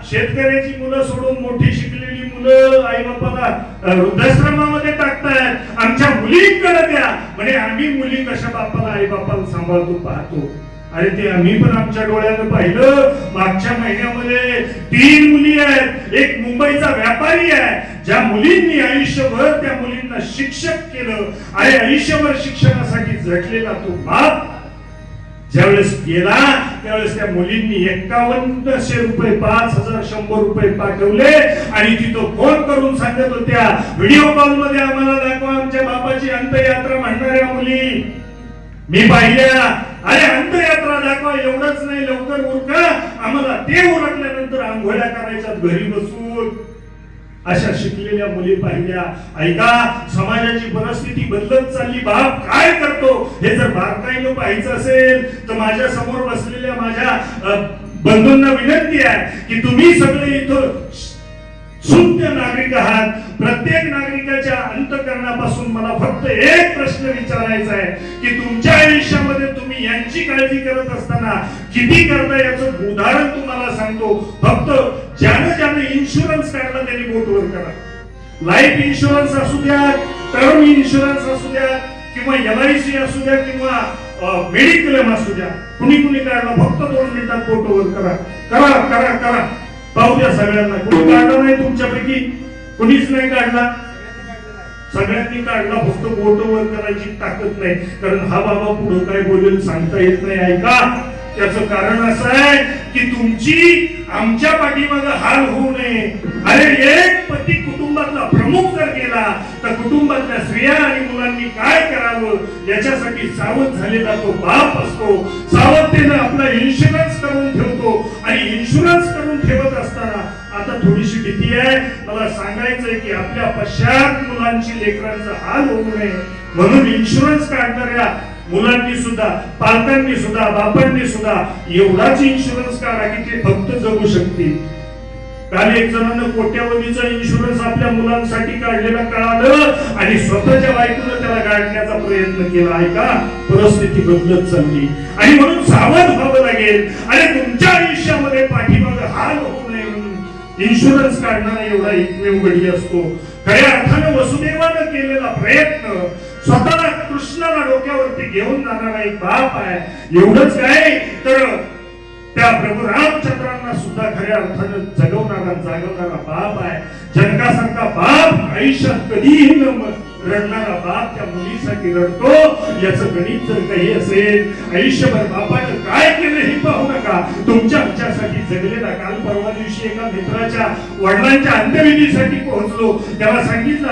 शेतकऱ्याची मुलं सोडून मोठी शिकलेली मुलं आई बापाला वृद्धाश्रमामध्ये टाकतायत, आमच्या मुलींकडे द्या. म्हणजे आम्ही मुली कशा बापाला आई बापाला सांभाळतो पाहतो. आणि ते आम्ही पण आमच्या डोळ्यानं पाहिलं. मागच्या महिन्यामध्ये 3 मुली आहेत, एक मुंबईचा व्यापारी आहे, ज्या मुलींनी आयुष्यभर त्या मुलींना शिक्षक केलं आणि आयुष्यभर शिक्षणासाठी झटलेला तो बाप ज्यावेळेस गेला त्यावेळेस त्या मुलींनी 5100 रुपये, 5100 रुपये पाठवले आणि तिथं फोन करून सांगत होत्या, व्हिडिओ कॉल मध्ये आम्हाला दाखवा आमच्या बाबाची अंत्ययात्रा म्हणणाऱ्या मुली. मी पाहिल्या. अरे अंत्ययात्रा दाखवा, एवढंच नाही, लवकर उरका, आम्हाला ते उरकल्यानंतर आंघोळ्या करायच्या घरी बसून. अशा शिकलेल्या मुली पाहिल्या. ऐका, समाजाची परिस्थिती बदलत चालली. बाप काय करतो हे जर बारकाईनं पाहायचं असेल तर माझ्या समोर बसलेल्या माझ्या बंधूंना विनंती आहे की तुम्ही सगळे इथं शुद्ध नागरिक आहात. प्रत्येक नागरिकाच्या अंतःकरणापासून मला फक्त एक प्रश्न विचारायचा आहे की तुमच्या आयुष्यामध्ये तुम्ही यांची काळजी करत असताना किती करता याचं उदाहरण तुम्हाला सांगतो. फक्त ज्यानं इन्शुरन्स काढला त्यांनी बोटवर करा. लाईफ इन्शुरन्स असू द्या, टर्म इन्शुरन्स असू द्या, किंवा LIC असू द्या, किंवा मेडिक्लेम असू द्या, कुणी काढला फक्त 2 मिनिटात बोटवर करा. करा करा करा, पाहू द्या सगळ्यांना. कुणी काढला नाही तुमच्यापैकी? कुणीच नाही काढला? सगळ्यांनी काढला, फक्त बोटवर करायची ताकद नाही. कारण हा बाबा पुढे काय बोलेल सांगता येत नाही. ऐका, त्याचं कारण असं आहे की तुमची आमच्या पाठीमागे हाल होऊ नये. अरे एक पती कुटुंबातला प्रमुख जर गेला तर कुटुंबातल्या स्त्रिया आणि मुलांनी काय करावं याच्यासाठी सावध झालेला तो बाप असतो. सावधतेने आपला इन्शुरन्स करून ठेवतो. आणि इन्शुरन्स करून ठेवत असताना आता थोडीशी भीती आहे. मला सांगायचंय की आपल्या पश्चात मुलांची, लेकरांचा हाल होऊ नये म्हणून इन्शुरन्स काढणाऱ्या मुलांनी सुद्धा, पालकांनी सुद्धा, बापांनी सुद्धा एवढाच इन्शुरन्स काढा की ते फक्त जगू शकतील. काल एक जणांना कोट्यावधीचा इन्शुरन्स आपल्या मुलांसाठी काढलेला कळालं आणि स्वतःच्या बायकोनं त्याला गाडण्याचा प्रयत्न केला. ऐका, परिस्थिती बदलत चालली आणि म्हणून सावध व्हावं लागेल. आणि तुमच्या आयुष्यामध्ये पाठीमागे हाल होऊ नये म्हणून इन्शुरन्स काढणारा एवढा एकमेव गडी असतो. खऱ्या अर्थानं वसुदेवानं केलेला प्रयत्न, स्वतःला कृष्णाला डोक्यावरती घेऊन जाणारा एक बाप आहे. एवढंच काय तर त्या प्रभू रामचंद्रांना सुद्धा खऱ्या अर्थानं जगवणारा, जागवणारा बाप आहे. जनकासारखा बाप आयुष्यात कधीही न रडणारा बाप त्या मुलीसाठी रडतो. याचं गणित जर काही असेल, आयुष्यभर बापानं काय केलं हे पाहू नका, तुमच्या आमच्यासाठी जगलेला. काल परवा दिवशी एका मित्राच्या वडिलांच्या अंत्यविधीसाठी पोहोचलो. त्याला सांगितलं,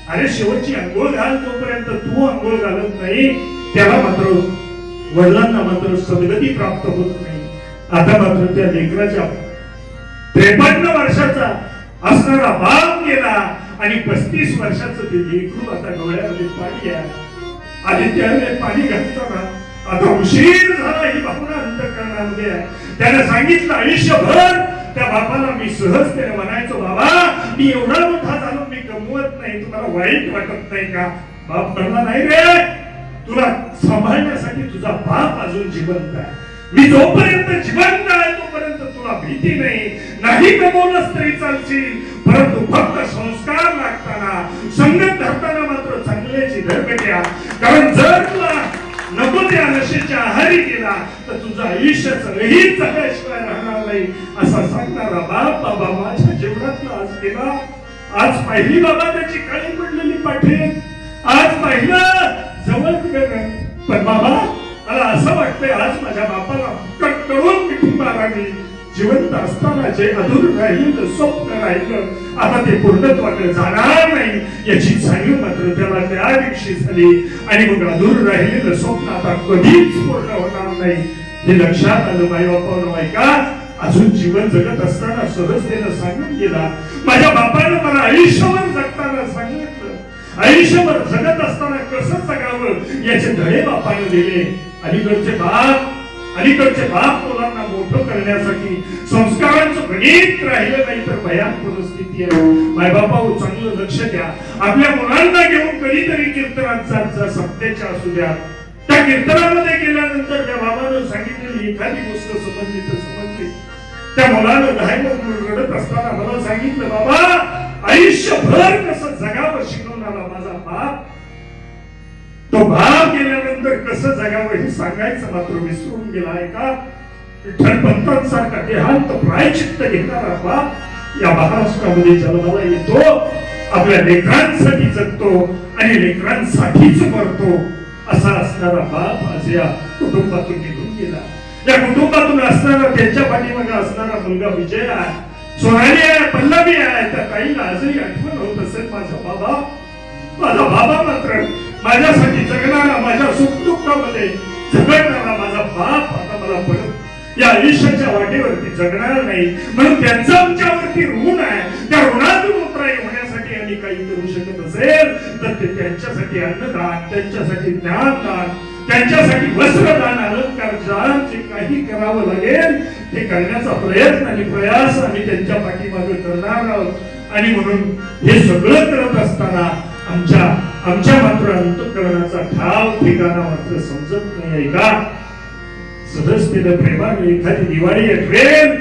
अरे शेवटची अंघोळ घाल, तोपर्यंत तू अंघोळ घालत नाही त्याला मात्र, वडिलांना मात्र सद्गती प्राप्त होत नाही. आता मात्र त्या लेकराच्या 53 वर्षाचा असणारा बाप गेला आणि 35 वर्षाचं ते लेकरू आता डोळ्यामध्ये पाणी आहे. आणि त्याने पाणी घालताना आता उशीर झाला ही भावना अंतःकरणामध्ये आहे. त्याने सांगितलं, आयुष्यभर त्या बापाला मी सहजतेने म्हणायचो, बाबा मी एवढा मोठा झालो, मी कमवत नाही, तुम्हाला वाईट वाटत नाही का? बाप म्हणला नाही रे, तुला सांभाळण्यासाठी तुझा बाप अजून जिवंत आहे. मी जोपर्यंत जिवंत आहे तोपर्यंत तुला भीती नाही कमवलंच तरी चालशील, परंतु फक्त संस्कार लागताना, संगत धरताना मात्र चांगल्याची धर्म घ्या. कारण जर तुला नको त्या नशेच्या आहारी गेला तर तुझं आयुष्य सगळी जगाशिवाय राहणार नाही, असा सांगणारा बाप बाबा माझ्या जीवनातला आज गेला. आज पाहिली बाबा त्याची काळी पडलेली पाठे, आज पाहिलं जवळ गेलं, पण बाबा मला असं वाटतंय आज माझ्या बापाला कडकडून मिठी मारावी. जिवंत असताना जे अधूर राहिलेलं स्वप्न राहिलं आता ते पूर्णत्वाकडे जाणार नाही याची जाणीव मात्र त्याला त्या दिवशी झाली. आणि मग अधूर राहिलेलं स्वप्न आता कधीच पूर्ण होणार नाही हे लक्षात आलं. माई बापानं ऐका, अजून जीवन जगत असताना सहजतेनं सांगून गेला. माझ्या बापानं मला आयुष्यभर जगताना सांगितलं, आयुष्यभर जगत असताना कसं जगावं याचे धडे बापाने दिले. अलीकडचे बाप मुलांना मोठं करण्यासाठी संस्कारांचं गणित राहिलं नाही तर भयान परिस्थिती आहे. मायबापावर चांगलं लक्ष द्या. आपल्या मुलांना घेऊन कधीतरी कीर्तनात जात जा, सत्याच्या असू द्या. त्या कीर्तनामध्ये गेल्यानंतर त्या बाबानं सांगितलेली एखादी गोष्ट समजली तर समजली. त्या मुलानं घायला रडत असताना मला सांगितलं, बाबा आयुष्यभर कसं जगावं शिकवणारा माझा बाप, तो बाप गेल्यानंतर कसं जगावं हे सांगायचं मात्र विसरून गेला आहे का? विठ्ठलपंतांसारखा देहांत प्रायचित्त घेणारा बाप या महाराष्ट्रामध्ये जन्माला येतो, आपल्या लेकरांसाठी जगतो आणि लेकरांसाठीच मरतो, असा असणारा बाप आज या कुटुंबातून निघून गेला. या कुटुंबातून असणारा, त्यांच्या पाठीमागे असणारा मुलगा विजय आहे, सोनाली आहे, पल्लवी आहे. त्या ताईला आजही आठवण होत असेल माझा बाबा मात्र माझ्यासाठी जगणारा, माझ्या सुखदुःखामध्ये झगडणारा माझा बाप आता मला परत या आयुष्याच्या वाटेवरती जगणार नाही. म्हणून त्यांचा आमच्यावरती ऋण आहे. त्या ऋणातून उतराई होण्यासाठी आम्ही काही करू शकत असेल तर ते त्यांच्यासाठी अन्नदान, त्यांच्यासाठी ज्ञानदान, त्यांच्यासाठी वस्त्रदान, अलंकार दान, जे काही करावं लागेल ते करण्याचा प्रयत्न आणि प्रयास आम्ही त्यांच्या पाठीमागे करणार आहोत. आणि म्हणून हे सगळं करत असताना आमच्या मात्र अंतःकरणाचा ठाव ठिकाणा मात्र समजत नाही आहे का? सदस्यतेनं प्रेमाने एखादी दिवाळी आठवेल,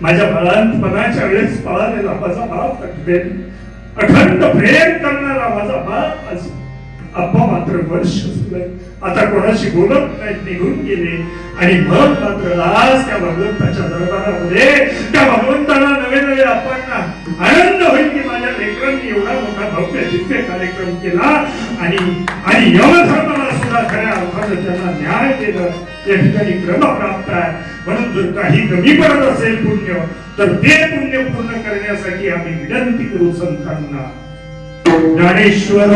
माझ्या बाळांपणाच्या वेळेस पळालेला माझा बाप आठवेल, अखंड प्रेम करणारा माझा बाप. आज आप्पा मात्र वर्ष झालं आता कोणाशी बोलत नाही, निघून गेले. आणि मग मात्र आज त्या भगवंताच्या दरबारामध्ये त्या भगवंताला नवे आप्पांना आनंद होईल की माझ्या लेकरांनी एवढा मोठा भव्य दिव्य कार्यक्रम केला आणि यमधर्माला सुद्धा खऱ्या अर्थानं त्यांना न्याय केलं. या ठिकाणी क्रम प्राप्त आहे. म्हणून जर काही कमी पडत असेल पुण्य तर ते पुण्य पूर्ण करण्यासाठी आम्ही विनंती करू संतांना. ज्ञानेश्वर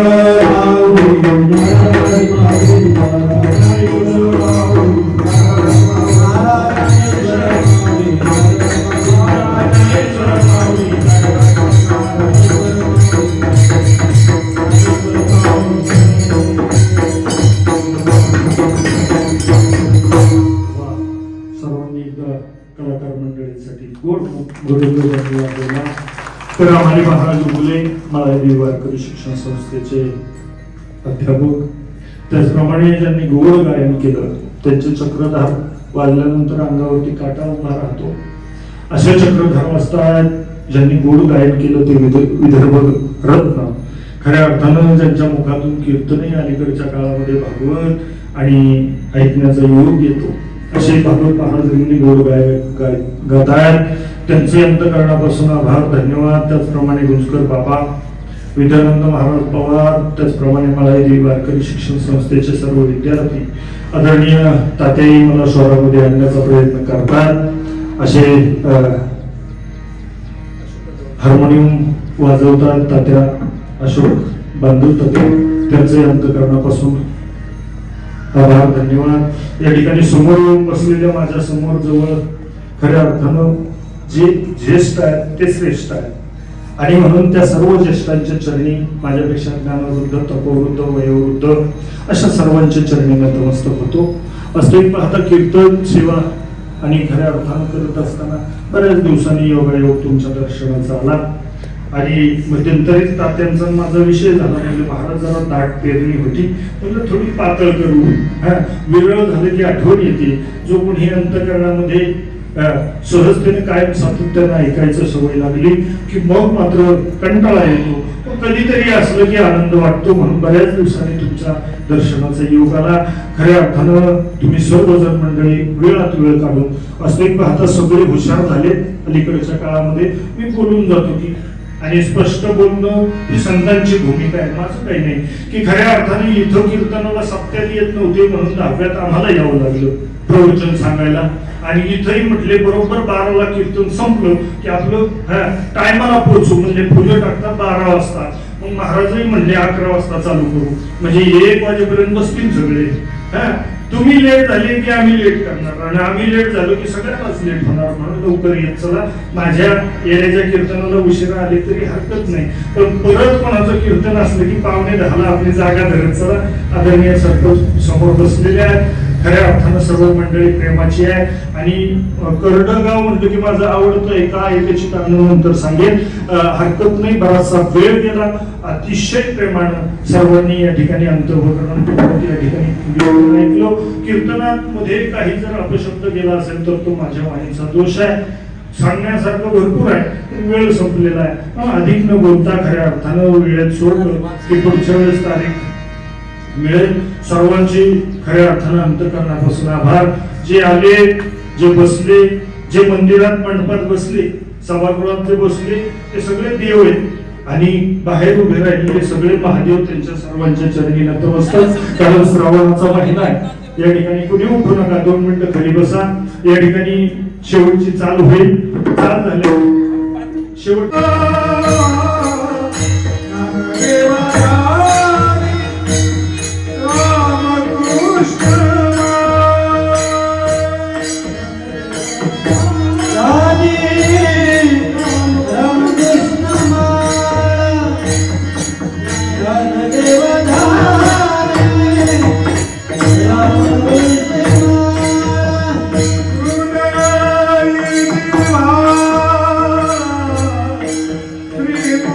कलाकार मंडळीसाठी गोड तर आम्हाला महाराज मुले माळादेवी वारकरी शिक्षण संस्थेचे अध्यापक, त्याचप्रमाणे ज्यांनी गोड गायन केलं त्यांचे चक्रधार वाजल्यानंतर अंगावरती काटा उभा राहतो असे चक्रधार असतात. ज्यांनी गोड गायन केलं ते विदर्भ रत्न, खऱ्या अर्थानं ज्यांच्या मुखातून कीर्तने अलीकडच्या काळामध्ये भागवत आणि ऐकण्याचा योग येतो असे भागवत महाराजांनी गोड गात आहेत. त्यांचे अंतःकरणापासून आभार, धन्यवाद. त्याचप्रमाणे गुंजकर बाबा, विद्यानंद महाराज पवार, त्याचप्रमाणे माळादेवी वारकरी शिक्षण संस्थेचे सर्व विद्यार्थी आदरणीय तात्याई मला शहरामध्ये आणण्याचा प्रयत्न करतात. असे हार्मोनियम वाजवतात तात्या अशोक बांधव तात्या, त्यांचे अंतःकरणापासून आभार, धन्यवाद. या ठिकाणी समोर येऊन बसलेल्या माझ्या समोर जवळ खऱ्या अर्थानं जे ज्येष्ठ आहेत ते श्रेष्ठ आहेत आणि म्हणून त्या सर्व ज्येष्ठांच्या चरणी माझ्यापेक्षा ज्ञानवृद्ध, तपोवृद्ध, वयोवृद्ध अशा सर्वांच्या चरणी नतमस्तक होतो. वास्तविक पाहता कीर्तन सेवा आणि खऱ्या अर्थानं करत असताना बऱ्याच दिवसांनी योगायोग तुमच्या दर्शनाचा आला. आणि मध्यंतरीच तात्यांचा माझा विषय झाला म्हणजे महाराज जरा दाट पेरणी होती म्हणजे थोडी पातळ करू विरळ झालं की आठवण येते जो कोणी अंतकरणामध्ये सहजतेने कायम सातत्यानं ऐकायचं सवय लागली की मग मात्र कंटाळा येतो कधीतरी असलं की आनंद वाटतो म्हणून बऱ्याच दिवसांनी तुमच्या दर्शनाचा योग आला खऱ्या अर्थानं तुम्ही सर्वजण मंडळी वेळात वेळ काढून वास्तविक पाहता सगळे हुशार झाले अलीकडच्या काळामध्ये मी बोलून जातो की आणि स्पष्ट बोलणं ही संतांची भूमिका आहे माझं काही नाही की खऱ्या अर्थाने इथं कीर्तनाला सप्त्यात येत नव्हते म्हणून 10व्यात आम्हाला यावं लागलं प्रवचन सांगायला आणि इथंही म्हटले बरोबर 12ला कीर्तन संपलं की आपलं टायमाला पोहोचू म्हणजे फुलं टाकतात 12 वाजता मग महाराजही म्हणले 11 वाजता चालू करू म्हणजे 1 वाजेपर्यंत बसतील सगळे तुम्ही लेट झाले की आम्ही लेट करणार आणि आम्ही लेट झालो की सगळ्यांनाच लेट होणार म्हणून लवकर येत चला माझ्या येण्याच्या कीर्तनाला उशिरा आले तरी हरकत नाही पण परत कोणाचं कीर्तन असलं की 9:45 आपली जागा धरत चला आदरणीय सरपंच समोर बसलेले आहेत खऱ्या अर्थानं सर्व मंडळी प्रेमाची आहे आणि करडगाव म्हटलं की माझं आवडतं एका याची कारण नंतर सांगेन हरकत नाही बराचसा वेळ गेला अतिशय प्रेमानं सर्वांनी या ठिकाणी अंतर्भूत या ठिकाणी ऐकलं कीर्तनामध्ये काही जर अपशब्द गेला असेल तर तो माझ्या वाणीचा दोष आहे सांगण्यासारखं भरपूर आहे वेळ संपलेला आहे अधिक न बोलता खऱ्या अर्थानं वेळेत सोडलं की पुढच्या वेळेस तारीख मिळेल सर्वांची खऱ्या अर्थानं अंतकरणापासून आभार जे आले जे बसले जे मंदिरात मंडपात बसले सभागृहात जे बसले ते सगळे देव आहेत आणि बाहेर उभे राहिलेले सगळे महादेव त्यांच्या सर्वांच्या चरणी नतमस्तक कारण श्रावणाचा महिना आहे या ठिकाणी कुणी उठू नका 2 मिनिटं घरी बसा या ठिकाणी शेवटची चाल होईल चाल झाली शेवट श्री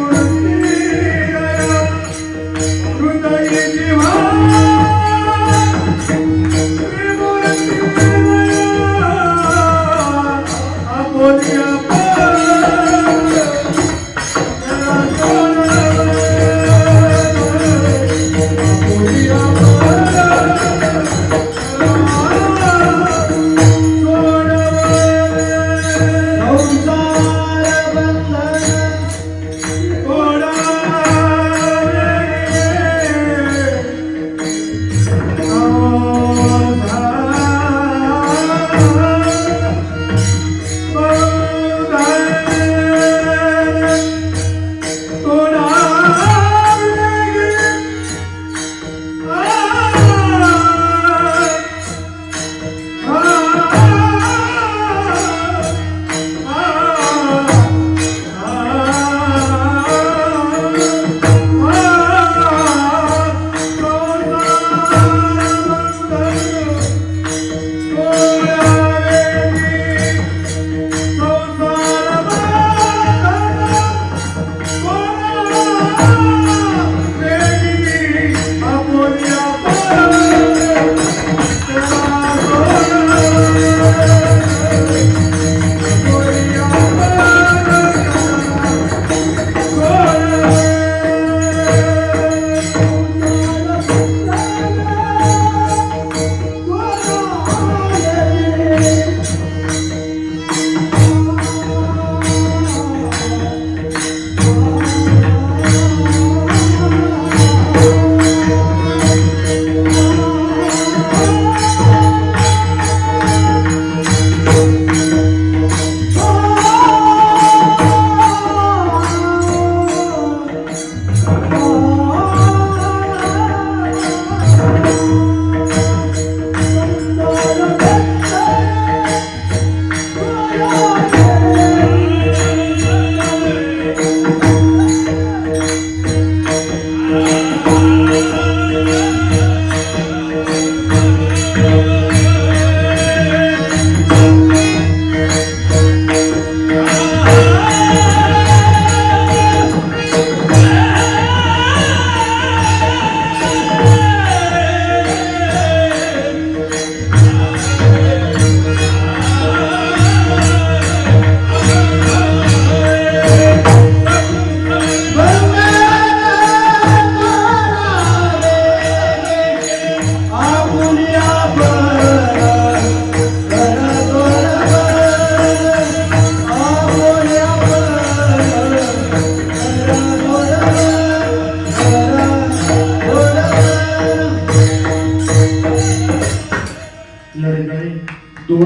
दोन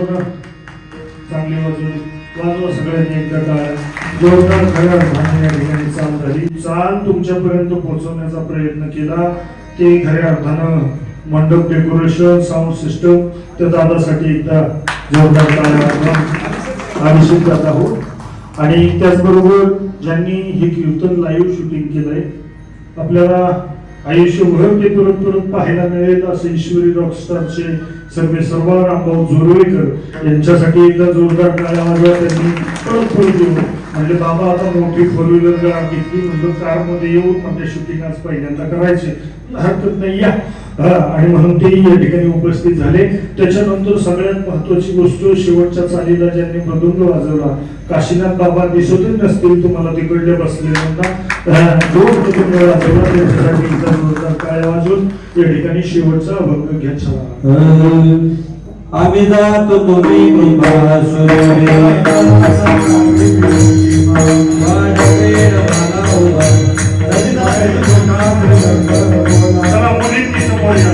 चांगले वाजवा सगळ्यांनी एकदा टाळ्या. जोरदार खऱ्या अर्थाने या ठिकाणी चाल झाली. चाल तुमच्यापर्यंत पोहोचवण्याचा प्रयत्न केला ते खऱ्या अर्थानं मंडप डेकोरेशन साऊंड सिस्टम त्या दादासाठी एकदा जोरदार टाळ्या आपण अभिषेक जात आहोत. आणि त्याचबरोबर ज्यांनी हे कीर्तन लाईव्ह शूटिंग केलंय आपल्याला आयुष्यभर ते परत परत पाहायला मिळेल असे ईश्वरी रॉकस्टारचे सर्वेसर्वा रामभाऊ जोरवेकर यांच्यासाठी एकदा जोरदार टाळ्या वाजवा. त्यांनी परत येऊन म्हणजे बाबा आता मोठी फोर व्हीलर घेतली म्हणून कार मध्ये येऊन म्हणजे शूटिंग आज पहिल्यांदा करायचे हरकत नाही या आणि म्हणून ते या ठिकाणी उपस्थित झाले. त्याच्यानंतर सगळ्यात महत्वाची गोष्ट शेवटच्या चालीला ज्यांनी मृदुंग वाजवला काशीनाथ बाबा दिसतच नसतील तुम्हाला तिकडल्या बसलेल्यांना दोन मृदुंग वाजवला त्यांच्यासाठी एकदा जोरदार टाळ्या वाजवून या ठिकाणी शेवटचा अभंग घ्या छावा. आम्ही जातो तुम्ही चला मुलींनी समोर या.